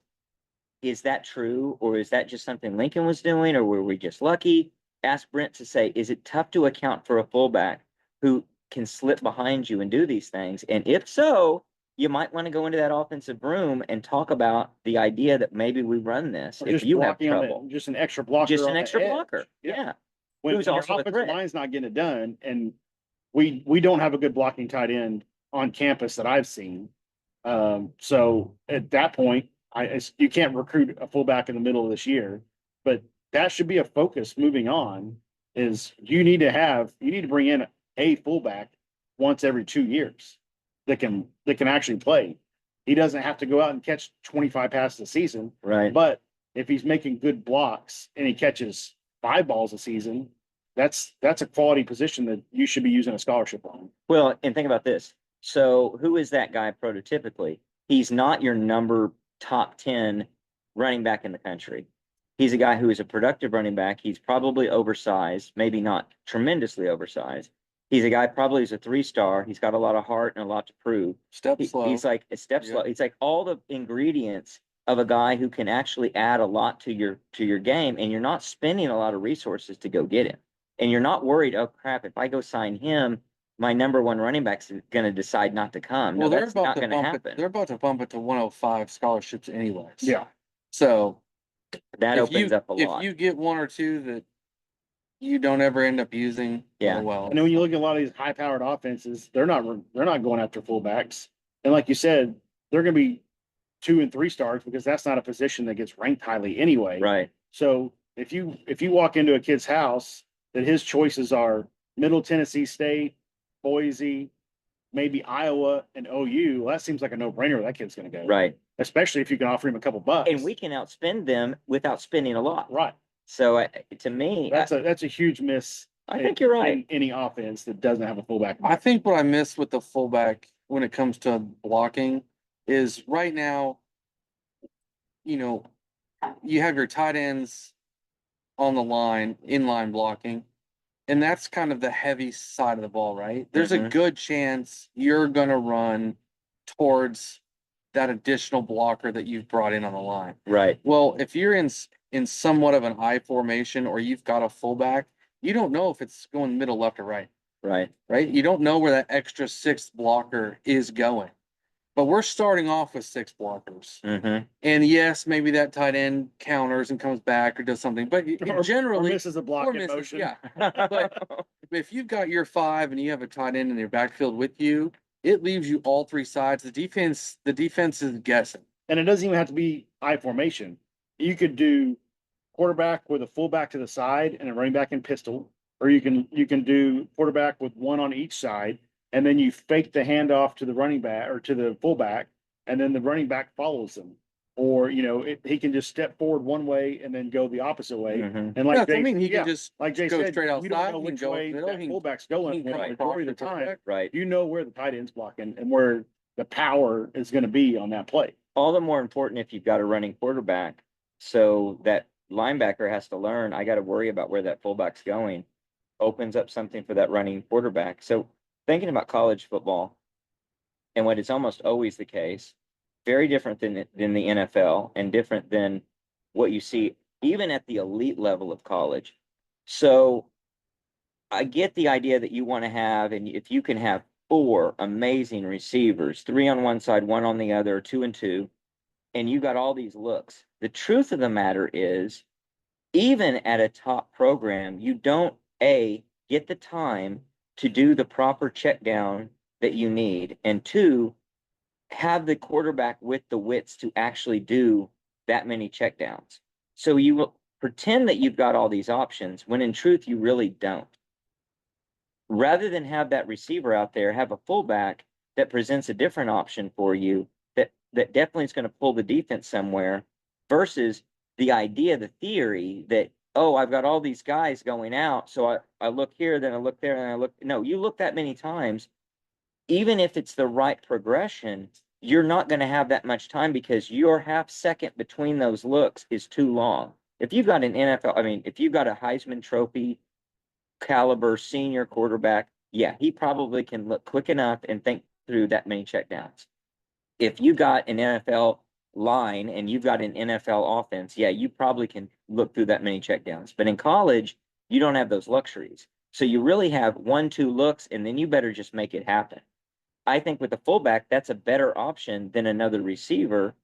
Is that true? Or is that just something Lincoln was doing? Or were we just lucky? Ask Brent to say, is it tough to account for a fullback who can slip behind you and do these things? And if so, you might want to go into that offensive room and talk about the idea that maybe we run this Or if just you have blocking on trouble. just an extra blocker. Just on an the extra edge. blocker. Yeah. When Who's your also a offensive threat. line's not getting it done, and we don't have a good blocking tight end on campus that I've seen. So at that point, you can't recruit a fullback in the middle of this year, but that should be a focus moving on. Is you need to bring in a fullback once every 2 years that can actually play. He doesn't have to go out and catch 25 passes a season, Right. but if he's making good blocks and he catches 5 balls a season, that's a quality position that you should be using a scholarship on. Well, and think about this. So who is that guy prototypically? He's not your number top 10 running back in the country. He's a guy who is a productive running back. He's probably oversized, maybe not tremendously oversized. He's a guy probably who's a 3-star. He's got a lot of heart and a lot to prove. Step slow. He's like a step slow. He's like all the ingredients of a guy who can actually add a lot to your game, and you're not spending a lot of resources to go get him. And you're not worried, oh crap, if I go sign him, my number one running back's going to decide not to come. Well, No, they're that's about not to going to bump it. happen. They're about to bump it to 105 scholarships anyways. Yeah. So That opens up a if lot. you get one or two that you don't ever end up using, Yeah. oh well. And then when you look at a lot of these high-powered offenses, they're not going after fullbacks. And like you said, they're going to be 2 and 3 stars because that's not a position that gets ranked highly anyway. Right. So if you walk into a kid's house that his choices are Middle Tennessee State, Boise, maybe Iowa and OU, well, that seems like a no-brainer where that kid's gonna go. Right. Especially if you can offer him a couple bucks. And we can outspend them without spending a lot. Right. So to me, That's a huge miss. I think you're right. In any offense that doesn't have a fullback. I think what I miss with the fullback when it comes to blocking is right now, you have your tight ends on the line, inline blocking, and that's kind of the heavy side of the ball, right? There's a good chance you're going to run towards that additional blocker that you've brought in on the line. Right. Well, if you're in somewhat of an I formation or you've got a fullback, you don't know if it's going middle, left, or right. Right. Right? You don't know where that extra sixth blocker is going. But we're starting off with 6 blockers. And yes, maybe that tight end counters and comes back or does something. But generally, or misses a block in motion. Yeah. But if you've got your 5 and you have a tight end in your backfield with you, it leaves you all 3 sides. The defense is guessing. And it doesn't even have to be I formation. You could do quarterback with a fullback to the side and a running back in pistol, or you can do quarterback with one on each side, and then you fake the handoff to the running back or to the fullback, and then the running back follows them. Or he can just step forward one way and then go the opposite way. And like Jay, he can just like Jay go said, straight outside. you don't know which way that fullback's going the majority of the time. Right. You know where the tight end's blocking and where the power is going to be on that play. All the more important if you've got a running quarterback, so that linebacker has to learn, I got to worry about where that fullback's going, opens up something for that running quarterback. So thinking about college football and what is almost always the case, very different than the NFL and different than what you see even at the elite level of college. So I get the idea that you want to have, and if you can have 4 amazing receivers, 3 on one side, 1 on the other, 2 and 2, and you got all these looks. The truth of the matter is, even at a top program, you don't get the time to do the proper check down that you need, and 2, have the quarterback with the wits to actually do that many check downs. So you will pretend that you've got all these options when in truth you really don't. Rather than have that receiver out there, have a fullback that presents a different option for you that definitely is going to pull the defense somewhere, versus the idea, the theory that, oh, I've got all these guys going out, so I look here, then I look there, and I look. No, you look that many times, even if it's the right progression, you're not going to have that much time because your half second between those looks is too long. If you've got an NFL, if you've got a Heisman Trophy caliber senior quarterback, yeah, he probably can look quick enough and think through that many checkdowns. If you got an NFL line and you've got an NFL offense, yeah, you probably can look through that many checkdowns. But in college, you don't have those luxuries. So you really have 1-2 looks, and then you better just make it happen. I think with the fullback, that's a better option than another receiver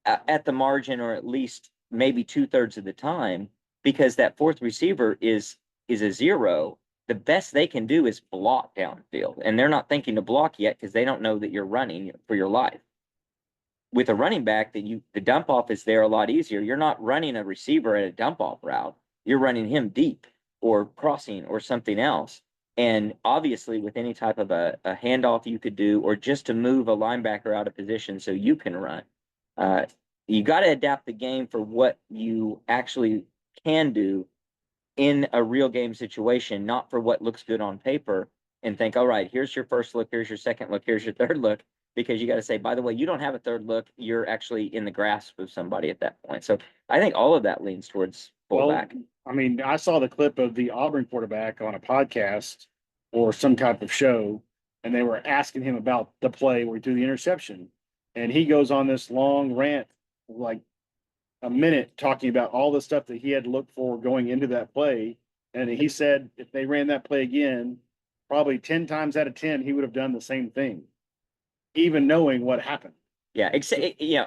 at the margin, or at least maybe 2/3 of the time, because that 4th receiver is a zero. The best they can do is block downfield, and they're not thinking to block yet because they don't know that you're running for your life. With a running back, the dump off is there a lot easier. You're not running a receiver at a dump off route. You're running him deep or crossing or something else. And obviously, with any type of a handoff you could do, or just to move a linebacker out of position so you can run, you got to adapt the game for what you actually can do in a real game situation, not for what looks good on paper, and think, all right, here's your first look, here's your second look, here's your third look, because you got to say, by the way, you don't have a third look. You're actually in the grasp of somebody at that point. So I think all of that leans towards fullback. Well, I saw the clip of the Auburn quarterback on a podcast or some type of show, and they were asking him about the play where he threw the interception. And he goes on this long rant, like a minute, talking about all the stuff that he had to look for going into that play. And he said if they ran that play again, probably 10 times out of 10, he would have done the same thing, even knowing what happened. Yeah,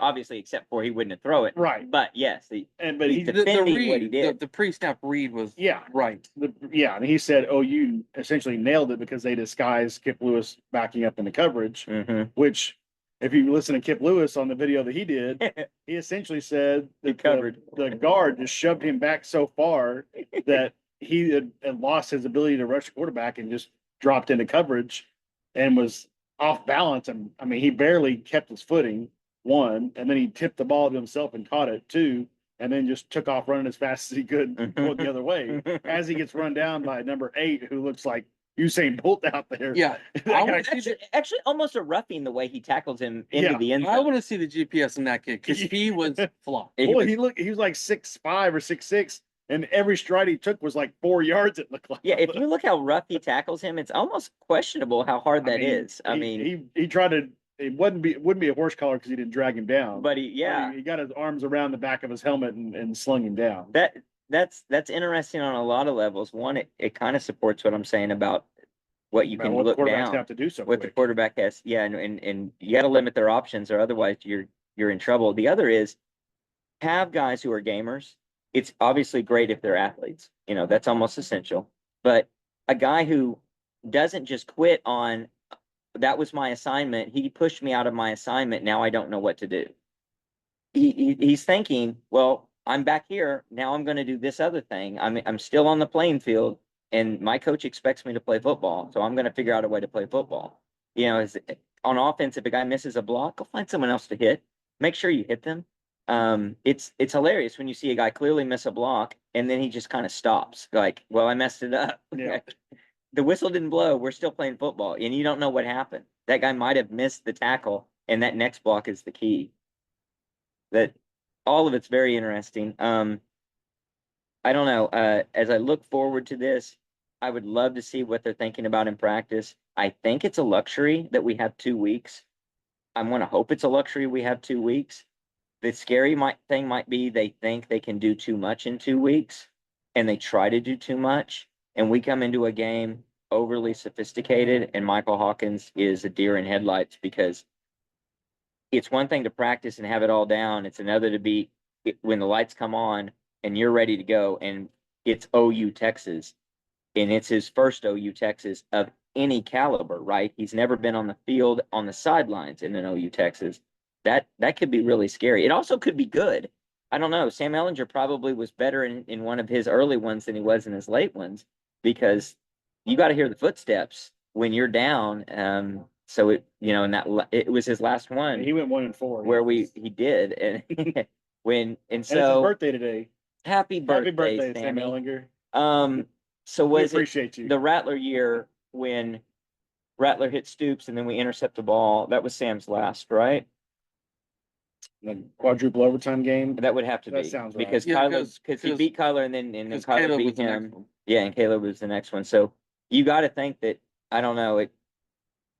obviously, except for he wouldn't throw it. Right. But yes, he's defending what he did. The pre-snap read was right. And he said, "Oh, you essentially nailed it," because they disguised Kip Lewis backing up in the coverage, which, if you listen to Kip Lewis on the video that he did, he essentially said that the guard just shoved him back so far that he had lost his ability to rush the quarterback and just dropped into coverage. and was off balance. And I mean, he barely kept his footing, one, and then he tipped the ball to himself and caught it, two, and then just took off running as fast as he could, going the other way as he gets run down by number 8, who looks like Usain Bolt out there. Yeah, I wanna see the, Actually, almost a roughing the way he tackles him into Yeah. the end I zone. want to see the GPS in that kid because he was flawed. He Boy, was- he was like 6'5" or 6'6", and every stride he took was like 4 yards. It looked like. yeah, if you look how rough he tackles him, it's almost questionable how hard that is. I mean, he tried to. It wouldn't be a horse collar because he didn't drag him down. but yeah, he got his arms around the back of his helmet and slung him down. that's interesting on a lot of levels. One, it kind of supports what I'm saying about what you About can what look quarterbacks down. have to do so What the quick. quarterback has, yeah, and you got to limit their options, or otherwise you're in trouble. The other is have guys who are gamers. It's obviously great if they're athletes, that's almost essential. But a guy who doesn't just quit on that was my assignment. He pushed me out of my assignment. Now I don't know what to do. He's thinking, well, I'm back here. Now I'm going to do this other thing. I'm still on the playing field, and my coach expects me to play football. So I'm going to figure out a way to play football. On offense, if a guy misses a block, go find someone else to hit. Make sure you hit them. It's hilarious when you see a guy clearly miss a block and then he just kind of stops. Like, well, I messed it up. Yeah. The whistle didn't blow. We're still playing football, and you don't know what happened. That guy might have missed the tackle, and that next block is the key. That all of it's very interesting. I don't know. As I look forward to this, I would love to see what they're thinking about in practice. I think it's a luxury that we have 2 weeks. I want to hope it's a luxury we have 2 weeks. The scary thing might be they think they can do too much in 2 weeks, and they try to do too much, and we come into a game overly sophisticated, and Michael Hawkins is a deer in headlights, because it's one thing to practice and have it all down. It's another to be when the lights come on and you're ready to go, and it's OU Texas, and it's his first OU Texas of any caliber, right? He's never been on the field on the sidelines in an OU Texas. That could be really scary. It also could be good. I don't know. Sam Ehlinger probably was better in one of his early ones than he was in his late ones, because you got to hear the footsteps when you're down. So it was his last one. He went 1-4 where he did, and and it's so his birthday today. happy birthday, Sam Sammy. Ehlinger. So We was it appreciate you. the Rattler year when Rattler hit Stoops and then we intercept the ball? That was Sam's last, right? The quadruple overtime game. That would have to That be, sounds right. because Yeah, because he beat Kyler, and then Because Kyler Caleb was beat the next him. one. Yeah, and Caleb was the next one. So you got to think that, I don't know,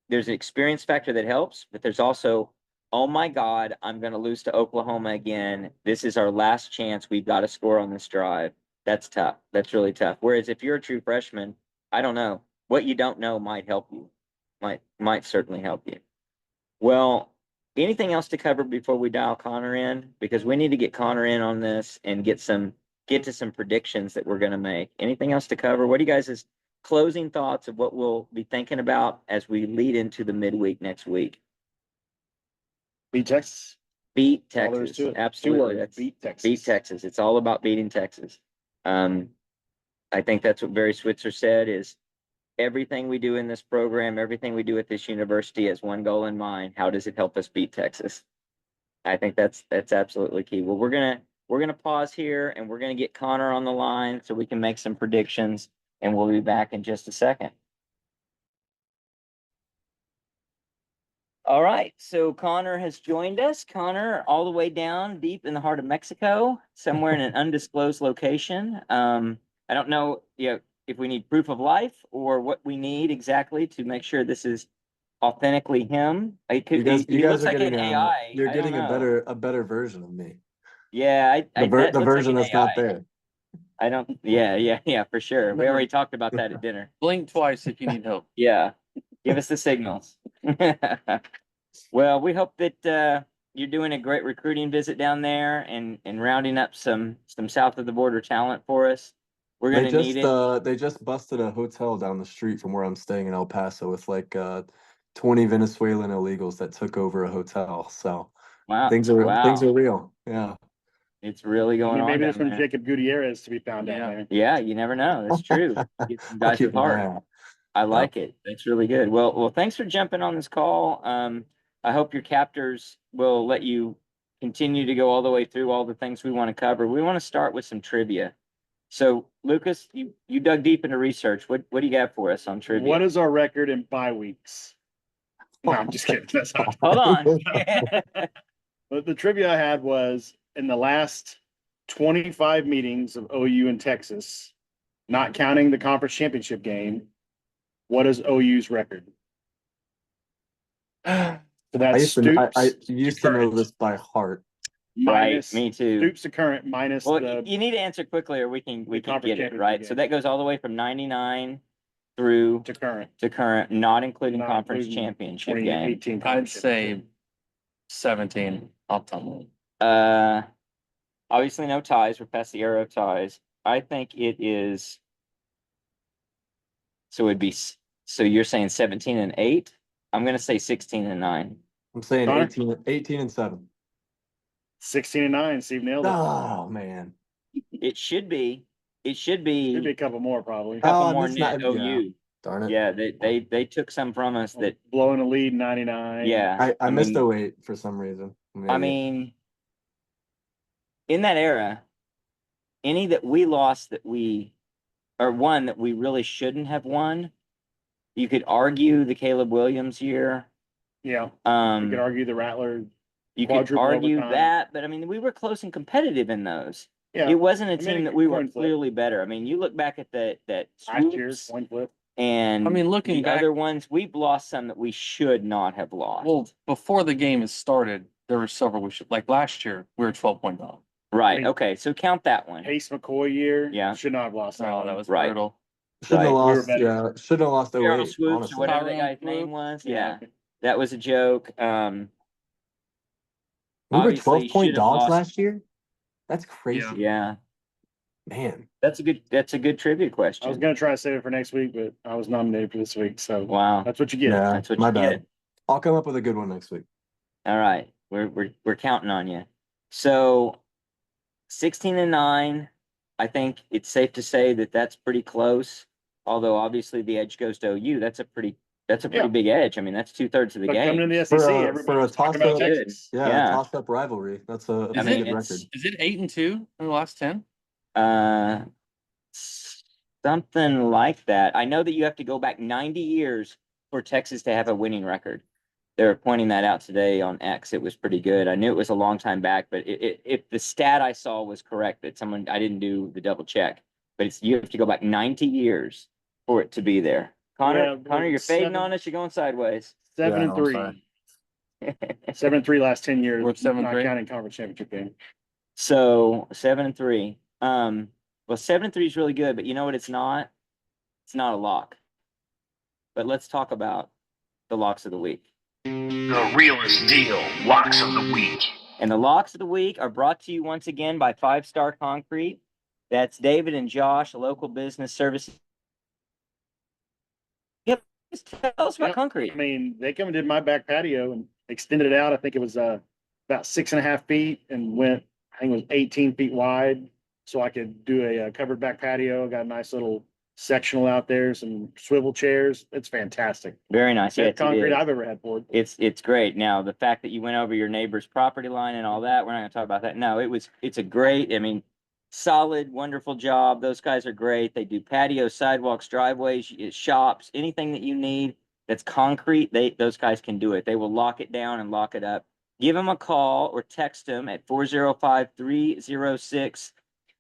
there's an experience factor that helps, but there's also, oh my God, I'm going to lose to Oklahoma again. This is our last chance. We've got to score on this drive. That's tough. That's really tough. Whereas if you're a true freshman, I don't know. What you don't know might help you. Might certainly help you. Well, anything else to cover before we dial Connor in? Because we need to get Connor in on this and get to some predictions that we're going to make. Anything else to cover? What do you guys' closing thoughts of what we'll be thinking about as we lead into the midweek next week? Beat Texas. Beat All there is Texas. to it. Absolutely. 2 words. That's Beat Texas. beat Texas. It's all about beating Texas. I think that's what Barry Switzer said, is everything we do in this program, everything we do at this university has one goal in mind. How does it help us beat Texas? I think that's absolutely key. Well, we're gonna pause here, and we're gonna get Connor on the line so we can make some predictions, and we'll be back in just a second. All right, so Connor has joined us. Connor, all the way down deep in the heart of Mexico, somewhere in an undisclosed location. I don't know, if we need proof of life or what we need exactly to make sure this is authentically him. It could be. You He guys looks are like getting an AI. you're I don't getting know. a better version of me. Yeah, The that looks version like that's an not AI. there. I don't. Yeah, for sure. We already talked about that at dinner. Blink twice if you need help. Yeah, give us the signals. Well, we hope that you're doing a great recruiting visit down there and rounding up some south of the border talent for us. We're They gonna need it. they just busted a hotel down the street from where I'm staying in El Paso with like 20 Venezuelan illegals that took over a hotel. So Wow, things are real. Yeah. it's really I going mean, on maybe there's down some there. Jacob Gutierrez to be found down Yeah. there. Yeah, you never know. That's true. Get some I'll guys keep with my heart. eye out. I like it. That's really good. Well, thanks for jumping on this call. I hope your captors will let you continue to go all the way through all the things we want to cover. We want to start with some trivia. So, Lucas, you dug deep into research. What do you got for us on trivia? What is our record in bye weeks? No, I'm just kidding. That's not. Hold on. But the trivia I had was in the last 25 meetings of OU in Texas, not counting the conference championship game, what is OU's record? So I that's used to, I Stoops used to to know current this by heart. Right, minus me too. Stoops to current minus Well, the you need to answer quickly, or we can conference get it championship right. game. So that goes all the way from 99 through to current to current, not including Not conference including championship game. 2018 I'd conference say championship. 17 off the top of my head. Obviously no ties. We're past the era of ties. I think it is. So it'd be. So you're saying 17 and 8. I'm gonna say 16 and 9. I'm saying Connor? 18 and 7. 16-9. Steve nailed it. Oh man. It should be. It should Should be be a couple more probably. a couple Oh, more that's net not- OU. Darn it. Yeah, they took some from us that. Blowing the lead 99. Yeah, I missed mean, 08 for some reason. I Maybe. mean, in that era, any that we lost that we, or one that we really shouldn't have won, you could argue the Caleb Williams year. Yeah. You could Um, argue the Rattler. you could quadruple argue overtime. that, but I mean, we were close and competitive in those. Yeah. It wasn't a I mean, team a that we were coin flip. clearly better. I mean, you look back at that Last year's Swoops coin flip. and I mean, looking the back- other ones, we've lost some that we should not have lost. Well, before the game has started, there were several we should, like last year, we were 12-point down. right. mean- Okay. So count that one. Pace McCoy year. Yeah. Should not have lost that Oh, one. that was Right. brutal. Shouldn't have Right. We were lost. better. Yeah, shouldn't have lost Carol 08. Swoops or Honestly. whatever that Tyrone guy's name Swoop. was. Yeah. That was a joke. We were Obviously, 12-point should have dogs lost- last year. That's crazy. Yeah. Man. That's a good trivia question. I was gonna try to save it for next week, but I was nominated for this week, so Wow. that's what you get. Yeah, That's what my you bad. get. I'll come up with a good one next week. All right. We're counting on you. So 16 and 9, I think it's safe to say that that's pretty close. Although obviously the edge goes to OU. That's a pretty Yeah. big edge. I mean, that's 2/3 of the But coming in game. the For SEC, a everybody's talking toss-up- about Texas. Yeah, Yeah. toss-up rivalry. That's a Is pretty mean, it, good it's- record. is it 8-2 in the last 10? Uh, something like that. I know that you have to go back 90 years for Texas to have a winning record. They were pointing that out today on X. It was pretty good. I knew it was a long time back, but if the stat I saw was correct, that someone, I didn't do the double check, but it's, you have to go back 90 years for it to be there. Connor, Yeah, Connor, you're fading 7 on us. You're going sideways. 7-3. Yeah, 7-3 last 10 years. We're 7-3. Not counting conference championship game. So 7-3. Well, 7-3 is really good, but you know what? It's not. It's not a lock. But let's talk about the locks of the week. The Realist Deal Locks of the Week. And the locks of the week are brought to you once again by 5 Star Concrete. That's David and Josh, a local business service. Yep, just tell us about Yep. concrete. I mean, they come and did my back patio and extended it out. I think it was about 6.5 feet and went, I think it was 18 feet wide. So I could do a covered back patio. Got a nice little sectional out there, some swivel chairs. It's fantastic. Very nice. Best Yes, it concrete is. I've ever had poured. It's great. Now the fact that you went over your neighbor's property line and all that, we're not gonna talk about that. No, it's a great, I mean, solid, wonderful job. Those guys are great. They do patios, sidewalks, driveways, shops, anything that you need that's concrete, those guys can do it. They will lock it down and lock it up. Give them a call or text them at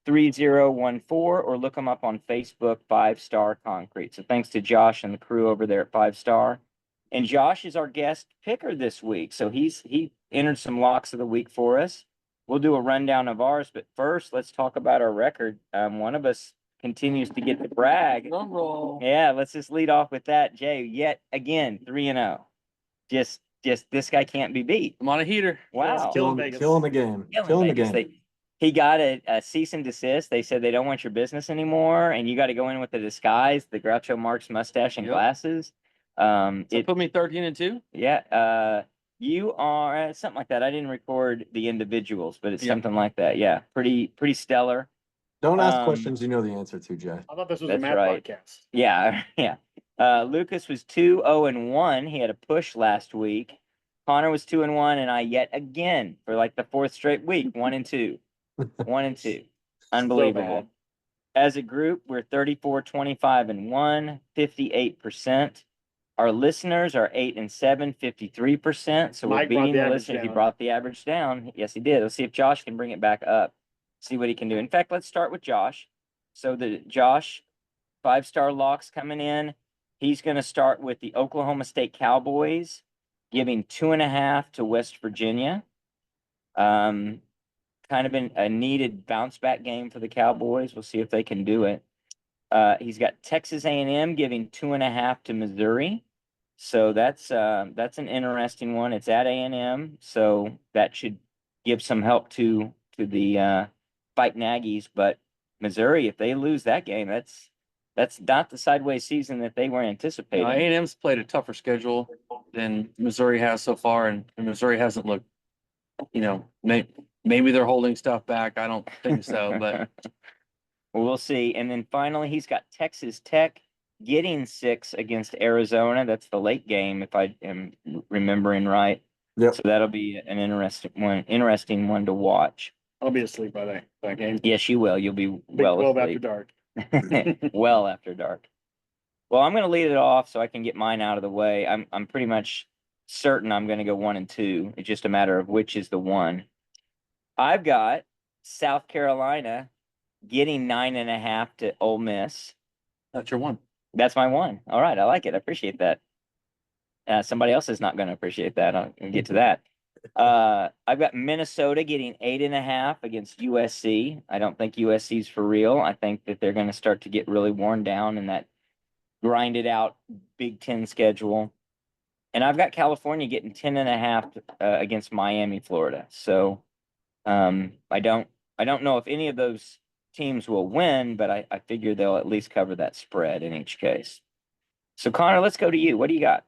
405-306-3014 or look them up on Facebook, 5 Star Concrete. So thanks to Josh and the crew over there at 5 Star. And Josh is our guest picker this week. So he entered some locks of the week for us. We'll do a rundown of ours, but first let's talk about our record. One of us continues to get the brag. Drum roll. Yeah, let's just lead off with that. Jay, yet again, 3-0. Just this guy can't be beat. I'm on a heater. Wow. Killing Vegas. Killing the game. Killing the Vegas. game. He got a cease and desist. They said they don't want your business anymore, and you got to go in with the disguise, the Groucho Marx mustache and Yep. glasses. So put me 13-2. Yeah. You are something like that. I didn't record the individuals, but it's Yeah. something like that. Yeah. Pretty stellar. Don't ask Um, questions you know the answer to, Jay. I thought this was a That's math right. podcast. Yeah. Yeah. Lucas was 2-0-1. He had a push last week. Connor was 2-1, and I yet again for like the fourth straight week, 1-2. 1-2. Unbelievable. bad. As a group, we're 34-25-1, 58%. Our listeners are 8-7, 53%. So we're Mike brought beating the the average listeners. He down. brought the average down. Yes, he did. Let's see if Josh can bring it back up. See what he can do. In fact, let's start with Josh. So the Josh, 5-star locks coming in. He's going to start with the Oklahoma State Cowboys, giving 2.5 to West Virginia. Kind of been a needed bounce back game for the Cowboys. We'll see if they can do it. He's got Texas A&M giving 2.5 to Missouri. So that's an interesting one. It's at A&M, so that should give some help to the Fighting Aggies. But Missouri, if they lose that game, that's not the sideways season that they were anticipating. A&M's played a tougher schedule than Missouri has so far, and Missouri hasn't looked, maybe they're holding stuff back. I don't think so, but Well, we'll see. And then finally, he's got Texas Tech getting 6 against Arizona. That's the late game, if I am remembering right. Yep. So that'll be an interesting one to watch. I'll be asleep by that game. Yes, you will. You'll be Big well 12 after asleep. dark. Well after dark. Well, I'm going to lead it off so I can get mine out of the way. I'm pretty much certain I'm going to go 1-2. It's just a matter of which is the one. I've got South Carolina getting 9.5 to Ole Miss. that's your one. That's my one. All right, I like it. I appreciate that. Somebody else is not going to appreciate that. I'll get to that. I've got Minnesota getting 8.5 against USC. I don't think USC's for real. I think that they're going to start to get really worn down in that grinded out Big Ten schedule. And I've got California getting 10.5 against Miami, Florida. So I don't know if any of those teams will win, but I figure they'll at least cover that spread in each case. So Connor, let's go to you. What do you got?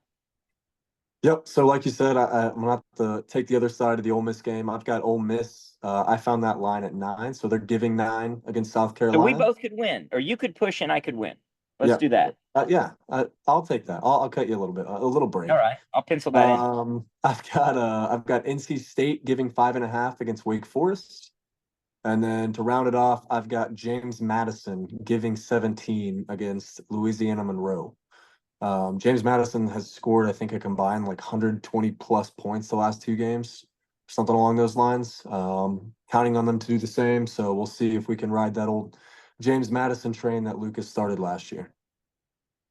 Yep. So like you said, I'm gonna have to take the other side of the Ole Miss game. I've got Ole Miss. I found that line at 9, so they're giving 9 against South So Carolina. we both could win, or you could push and I could win. Let's do that. Yeah, I'll take that. I'll cut you a little bit, a little break. All right, I'll pencil that in. I've got NC State giving 5.5 against Wake Forest, and then to round it off, I've got James Madison giving 17 against Louisiana Monroe. James Madison has scored, I think, a combined like 120 plus points the last 2 games, something along those lines. Counting on them to do the same. So we'll see if we can ride that old James Madison train that Lucas started last year.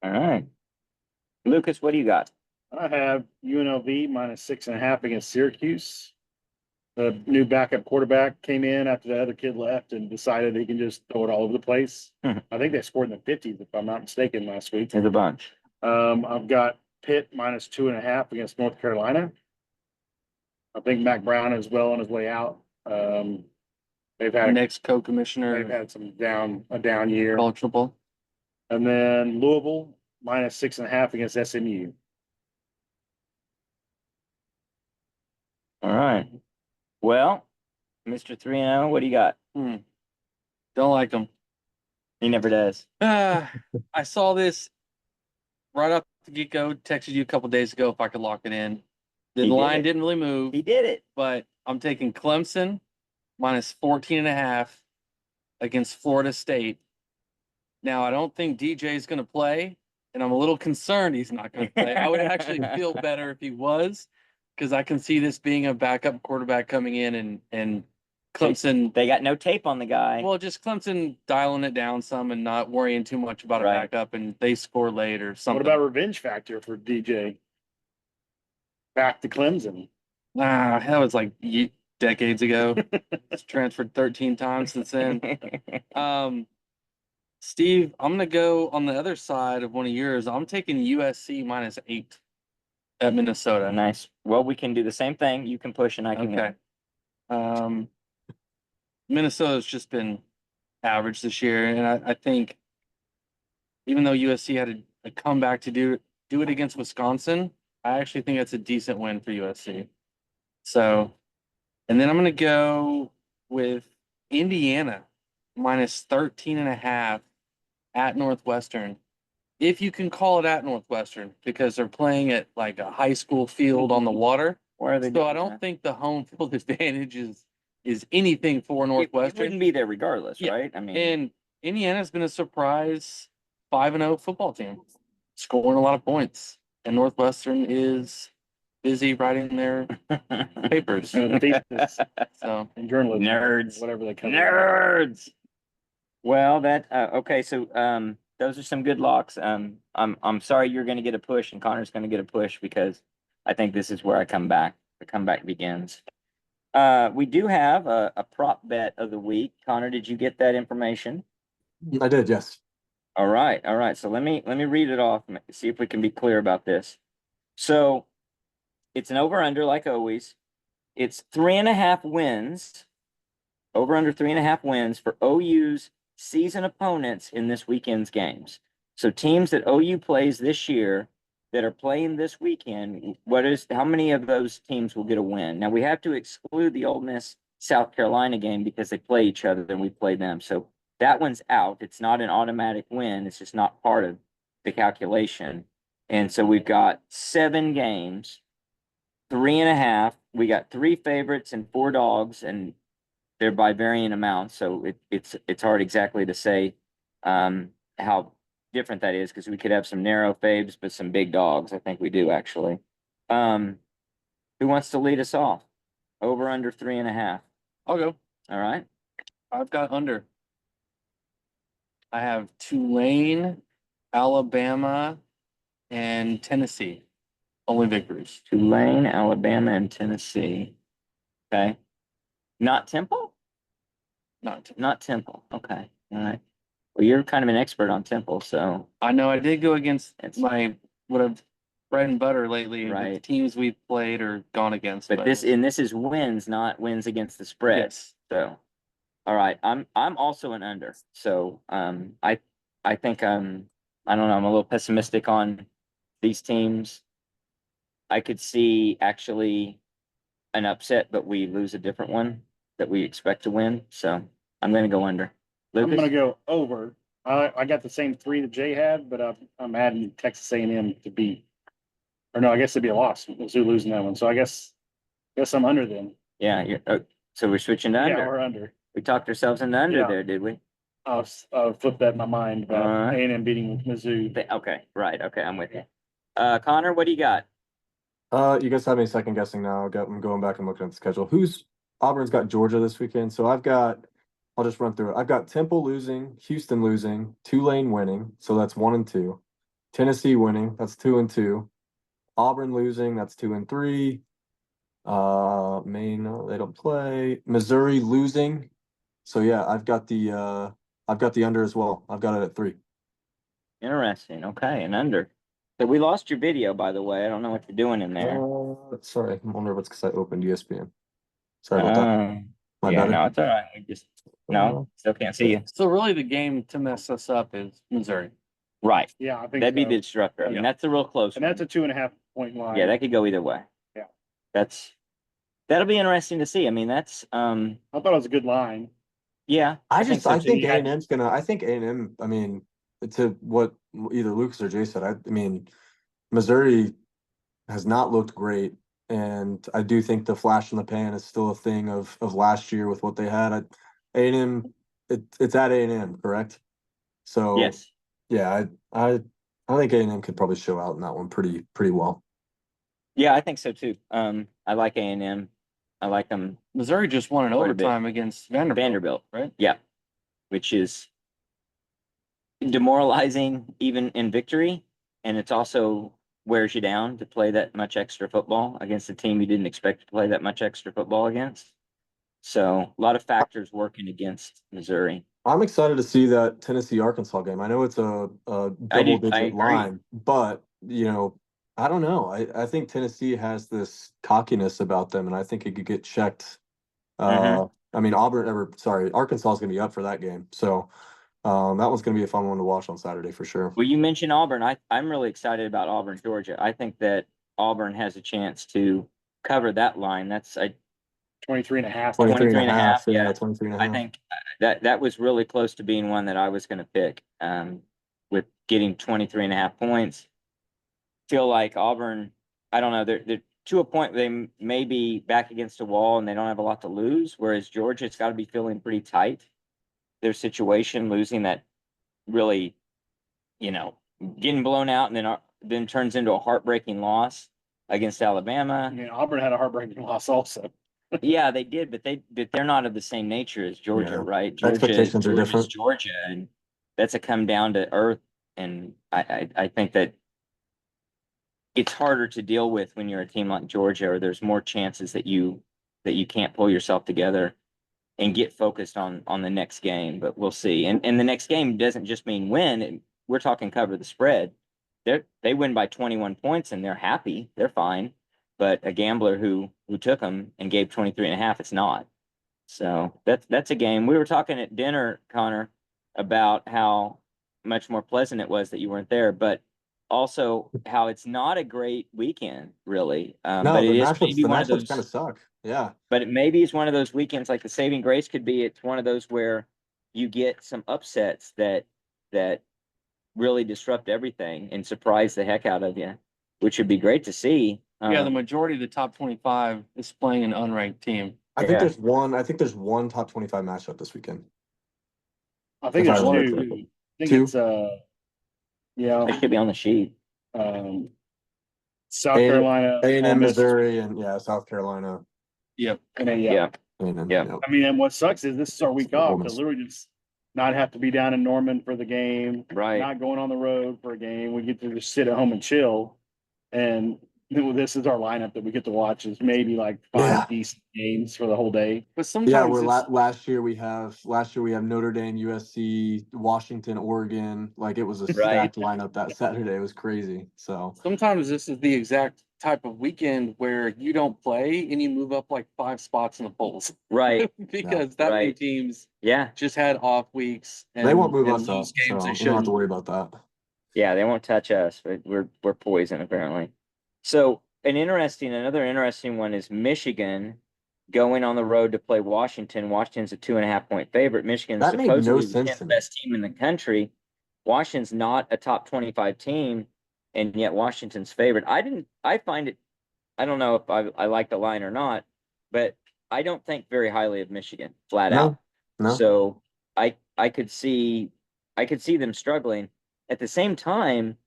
All right. Lucas, what do you got? I have UNLV minus 6.5 against Syracuse. The new backup quarterback came in after the other kid left and decided he can just throw it all over the place. I think they scored in the 50s, if I'm not mistaken, last week. There's a bunch. I've got Pitt minus 2.5 against North Carolina. I think Mac Brown is well on his way out. They've had Next co-commissioner they've had a down year. college football. And then Louisville minus 6.5 against SMU. All right. Well, Mr. 3-0, what do you got? Don't like them. He never does. I saw this right off the get-go. Texted you a couple days ago if I could lock it in. The He did line it. didn't really move, He did it. but I'm taking Clemson minus 14.5 against Florida State. Now, I don't think DJ is going to play, and I'm a little concerned he's not going to play. I would actually feel better if he was, because I can see this being a backup quarterback coming in and Clemson. They got no tape on the guy. Well, just Clemson dialing it down some and not worrying too much about a Right. backup, and they score late or something. What about revenge factor for DJ? Back to Clemson. That was like decades ago. It's transferred 13 times since then. Steve, I'm going to go on the other side of one of yours. I'm taking USC minus 8 at Minnesota. Nice. Well, we can do the same thing. You can push and I can win. Okay. Minnesota's just been average this year, and I think even though USC had a comeback to do it against Wisconsin, I actually think that's a decent win for USC. So, and then I'm going to go with Indiana minus 13.5 at Northwestern. if you can call it at Northwestern, because they're playing at like a high school field on the water. Why are they So I doing don't that? think the home field advantage is anything for It Northwestern. wouldn't be there regardless, Yeah, right? I mean, And Indiana's been a surprise 5-0 football team, scoring a lot of points. And Northwestern is busy writing their papers. Thesis So and journalism. Nerds. Whatever they cover. nerds. Well, okay. So, those are some good locks. I'm sorry you're going to get a push, and Connor's going to get a push because I think this is where I come back. The comeback begins. We do have a prop bet of the week. Connor, did you get that information? I did, yes. All right, all right. So let me read it off and see if we can be clear about this. So it's an over/under like always. It's 3.5 wins, over under 3.5 wins for OU's season opponents in this weekend's games. So teams that OU plays this year that are playing this weekend, how many of those teams will get a win? Now we have to exclude the Ole Miss South Carolina game because they play each other and we play them. So that one's out. It's not an automatic win. It's just not part of the calculation. And so we've got 7 games, 3.5. We got 3 favorites and 4 dogs, and they're by varying amounts. So it's hard exactly to say how different that is because we could have some narrow faves, but some big dogs. I think we do actually. Who wants to lead us off? Over under 3.5. I'll go. All right. I've got under. I have Tulane, Alabama, and Tennessee. Only victories. Tulane, Alabama, and Tennessee. Okay. Not Temple? Not Temple. Okay. All right. Well, you're kind of an expert on Temple, so I know I did go against It's- my what I've bread and butter lately. With the Right. teams we've played or gone against. but this is wins, not wins against the spread. Yes. So, all right, I'm also an under. So, I think I don't know. I'm a little pessimistic on these teams. I could see actually an upset, but we lose a different one that we expect to win. So I'm going to go under. I'm Lucas? gonna go over. I got the same 3 that Jay had, but I'm adding Texas A&M to beat. Or no, I guess it'd be a loss. Mizzou losing that one. So I guess I'm under then. Yeah, so we're switching to Yeah, under. we're under. We talked ourselves into under Yeah. there, did we? I'll flip that in my mind about Alright. A&M beating Mizzou. Okay, right. Okay, I'm with you. Connor, what do you got? You guys have me second guessing now. I'm going back and looking at the schedule. Auburn's got Georgia this weekend. So I'll just run through it. I've got Temple losing, Houston losing, Tulane winning. So that's 1 and 2. Tennessee winning. That's 2 and 2. Auburn losing. That's 2 and 3. Maine, they don't play. Missouri losing. So yeah, I've got the under as well. I've got it at 3. Interesting. Okay, and under. So we lost your video, by the way. I don't know what you're doing in there. Sorry, I wonder if it's because I opened ESPN. Sorry about that. My Yeah, bad. no, it's all right. Still can't see you. So really, the game to mess us up is Missouri. Right. Yeah, I think That'd be so. the disruptor. I mean, Yeah. that's a real close And that's one. a 2.5 point line. Yeah, that could go either way. Yeah. That'll be interesting to see. I mean, that's I thought it was a good line. yeah. I think so, think too. A&M's gonna. I think A&M. I mean, to what either Lucas or Jay said. I mean, Missouri has not looked great, and I do think the flash in the pan is still a thing of last year with what they had. A&M, it's at A&M, correct? So Yes. yeah, I think A&M could probably show out in that one pretty well. Yeah, I think so too. I like A&M. I like them. Missouri just won in Quite a bit. overtime against Vanderbilt. Right? Yeah. Which is demoralizing even in victory. And it's also wears you down to play that much extra football against a team you didn't expect to play that much extra football against. So a lot of factors working against Missouri. I'm excited to see that Tennessee Arkansas game. I know it's a double digit agree. line, but I don't know. I think Tennessee has this cockiness about them, and I think it could get checked. I mean, Arkansas is going to be up for that game, so that one's going to be a fun one to watch on Saturday for sure. Well, you mentioned Auburn. I'm really excited about Auburn, Georgia. I think that Auburn has a chance to cover that line. That's 23.5. 23 and a half. Yeah, 23 and a half. I think that was really close to being one that I was going to pick. With getting 23.5 points. Feel like Auburn, I don't know, they're to a point where they may be back against a wall and they don't have a lot to lose, whereas Georgia's got to be feeling pretty tight. Their situation, losing that really, getting blown out and then turns into a heartbreaking loss against Alabama. I mean, Auburn had a heartbreaking loss also. Yeah, they did, but they're not of the same nature as Georgia, Yeah. right? Expectations are Georgia's different. Georgia, and that's a come down to earth. And I think that it's harder to deal with when you're a team like Georgia, or there's more chances that you can't pull yourself together and get focused on the next game. But we'll see. And the next game doesn't just mean win. We're talking cover the spread. They win by 21 points and they're happy. They're fine. But a gambler who took them and gave 23.5, it's not. So that's a game. We were talking at dinner, Connor, about how much more pleasant it was that you weren't there, but also how it's not a great weekend, really. No, But the it is matchups, maybe the one of matchups kind those. of suck. Yeah. But maybe it's one of those weekends, like the saving grace could be. It's one of those where you get some upsets that really disrupt everything and surprise the heck out of you, which would be great to see. Yeah, the majority of the top 25 is playing an unranked team. I think Yeah. there's one top 25 matchup this weekend. I think If I it's remember two. correctly. I think Two? it's yeah, It should be on the sheet. South Carolina, Ole A&M, Miss, Missouri, and South Carolina. Yep. and then Yeah. A&M, Yeah. I mean, and what sucks is this is our week Ole off to Miss. literally just not have to be down in Norman for the game, Right. not going on the road for a game. We get to just sit at home and chill. And this is our lineup that we get to watch is maybe like 5 Yeah. decent games for the whole day. But Yeah, sometimes we're it's, last year we have Notre Dame, USC, Washington, Oregon. Like it was a Right. stacked lineup that Saturday. It was crazy. So sometimes this is the exact type of weekend where you don't play and you move up like 5 spots in the polls. Right. Because that many Right. teams Yeah. just had off weeks and they won't move and us up. lose games So they you don't have to shouldn't. worry about that. Yeah, they won't touch us, but we're poison apparently. So another interesting one is Michigan going on the road to play Washington. Washington's a 2.5 point favorite. Michigan's That made no supposedly the sense 10th to me. best team in the country. Washington's not a top 25 team, and yet Washington's favorite. I find it, I don't know if I like the line or not, but I don't think very highly of Michigan, flat out. No. So I could see them struggling. At the same time,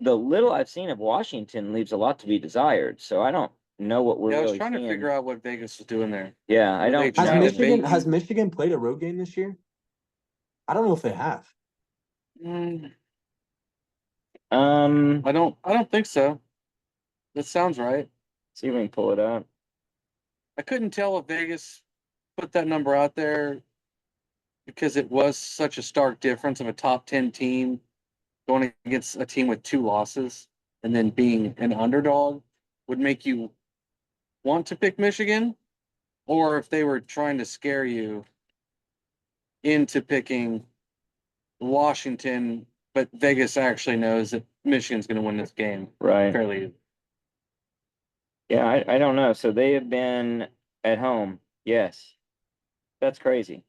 the little I've seen of Washington leaves a lot to be desired. So I don't know what we're Yeah, I was really trying to seeing. figure out what Vegas was doing there. Yeah, I Were don't they Has trying to know. bait Michigan you? Michigan played a road game this year? I don't know if they have. I don't think so. That sounds right. See if we can pull it up. I couldn't tell if Vegas put that number out there because it was such a stark difference of a top 10 team going against a team with 2 losses and then being an underdog would make you want to pick Michigan, or if they were trying to scare you into picking Washington, but Vegas actually knows that Michigan's going to win this game Right. fairly. Yeah, I don't know. So they have been at home. Yes. That's crazy.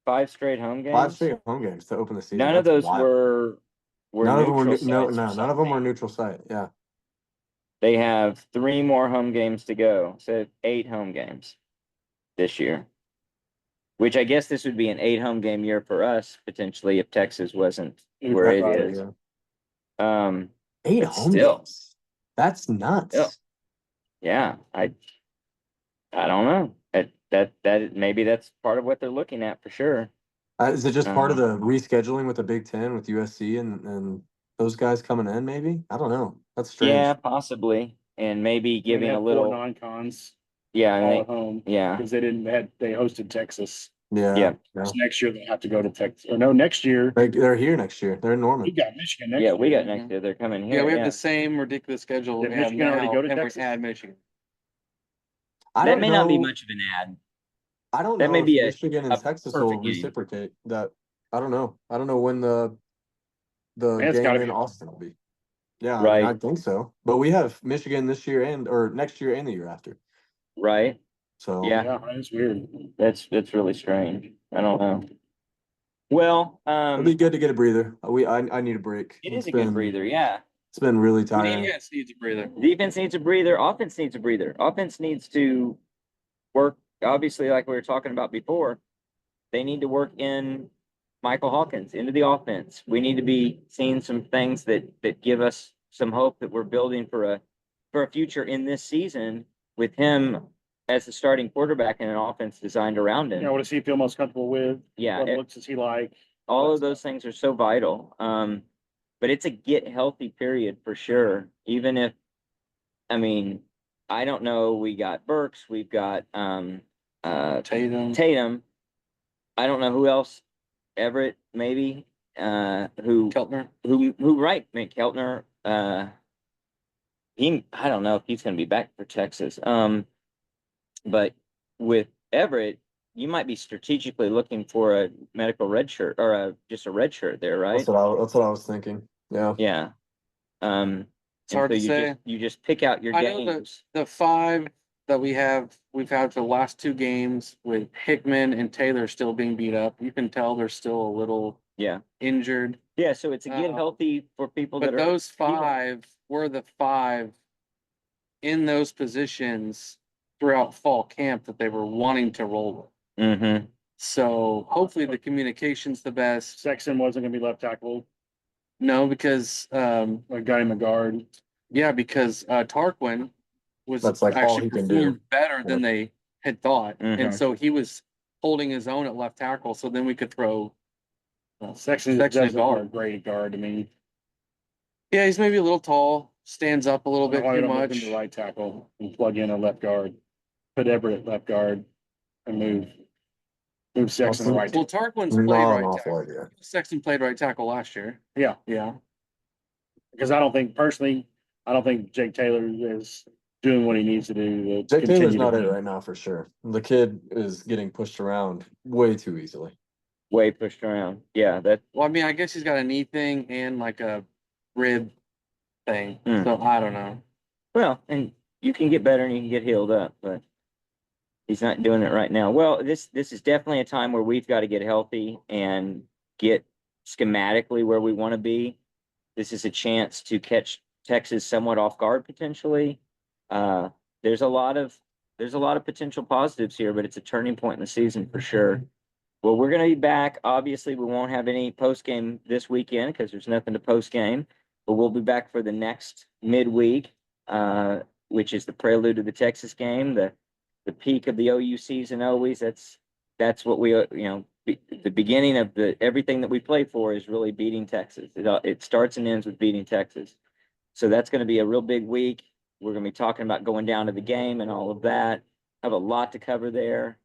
5 straight home games. 5 straight home games to open the season. None of That's those wild. were None of them were neutral sites or none of them were something. neutral site. Yeah. They have 3 more home games to go. So 8 home games this year. Which I guess this would be an 8 home game year for us, potentially, if Texas wasn't where it Right, is. Yeah. 8 But home still. games. That's nuts. Still. Yeah, I don't know. That maybe that's part of what they're looking at for sure. Is it just part of the rescheduling with the Big Ten with USC and those guys coming in? Maybe I don't know. That's strange. Yeah, possibly, and maybe They giving had a 4 little. non-cons Yeah, all at home yeah, because they hosted Texas. Yeah. So next year they have to go to Texas. Or no, next year They're here next year. They're in we Norman. got Michigan next yeah. year. We got next year. They're coming here. Yeah, we have the same ridiculous schedule Did we have Michigan already now, go to and Texas? we add Michigan. I That don't may not be know. much of an ad. I don't That know may if be Michigan and a Texas will perfect game. reciprocate that. I don't know. I don't know when the Man, it's game gotta in be- Austin will be. Yeah, I mean, Right. I think so. But we have Michigan this year or next year and the year after. Right. So Yeah. Yeah, it's weird. That's really strange. I don't know. Well, It'll be good to get a breather. I need a break. it is It's a good been- breather. Yeah. It's been really tiring. Defense needs a breather. Defense needs a breather. Offense needs a breather. Offense needs to work, obviously, like we were talking about before. They need to work in Michael Hawkins into the offense. We need to be seeing some things that give us some hope that we're building for a future in this season with him as the starting quarterback and an offense designed around him. You know, what does he feel most comfortable with? Yeah, What looks does he like? all of those things are so vital. But it's a get healthy period for sure. Even if, I mean, I don't know. We got Burks, we've got Tatum, I don't know who else. Everett, maybe. Who Keltner. right? I mean, Keltner. I don't know if he's going to be back for Texas. But with Everett, you might be strategically looking for a medical red shirt or just a red shirt there, right? That's what I was thinking. Yeah. Yeah. It's hard to say. You just pick out your I know games. the 5 that we've had for the last 2 games with Hickman and Taylor still being beat up. You can tell they're still a little Yeah. injured. Yeah. So it's a get healthy for people But that are. those 5 were the 5 in those positions throughout fall camp that they were wanting to roll with. Mm-hmm. So hopefully the communication's the best. Sexton wasn't gonna be left tackle. No, because I got him a guard. yeah, because Tarquin was That's like all actually he can do. performed better than they had thought. Mhm. And so he was holding his own at left tackle. So then we could throw Sexton Sexton doesn't guard. look great at guard. I mean, yeah, he's maybe a little tall, stands up a little bit why too don't move him much. to right tackle and plug in a left guard. Put Everett at left guard and move Sexton to right. Well, tackle. Tarquin's played Not an right awful tackle. idea. Sexton played right tackle last year. Yeah, Yeah. because I don't think Jake Taylor is doing what he needs to do to Jake continue Taylor's to not it win. right now for sure. The kid is getting pushed around way too easily. Way pushed around. Yeah. That. Well, I mean, I guess he's got a knee thing and like a rib thing. Hmm. So I don't know. Well, and you can get better and you can get healed up, but he's not doing it right now. Well, this is definitely a time where we've got to get healthy and get schematically where we want to be. This is a chance to catch Texas somewhat off guard potentially. There's a lot of potential positives here, but it's a turning point in the season for sure. Well, we're going to be back. Obviously, we won't have any post game this weekend because there's nothing to post game, but we'll be back for the next midweek, which is the prelude to the Texas game, the peak of the OU season. Always, that's what we the beginning of everything that we play for is really beating Texas. It starts and ends with beating Texas. So that's going to be a real big week. We're going to be talking about going down to the game and all of that. Have a lot to cover there.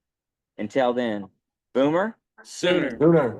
Until then, Boomer. Sooner. Sooner.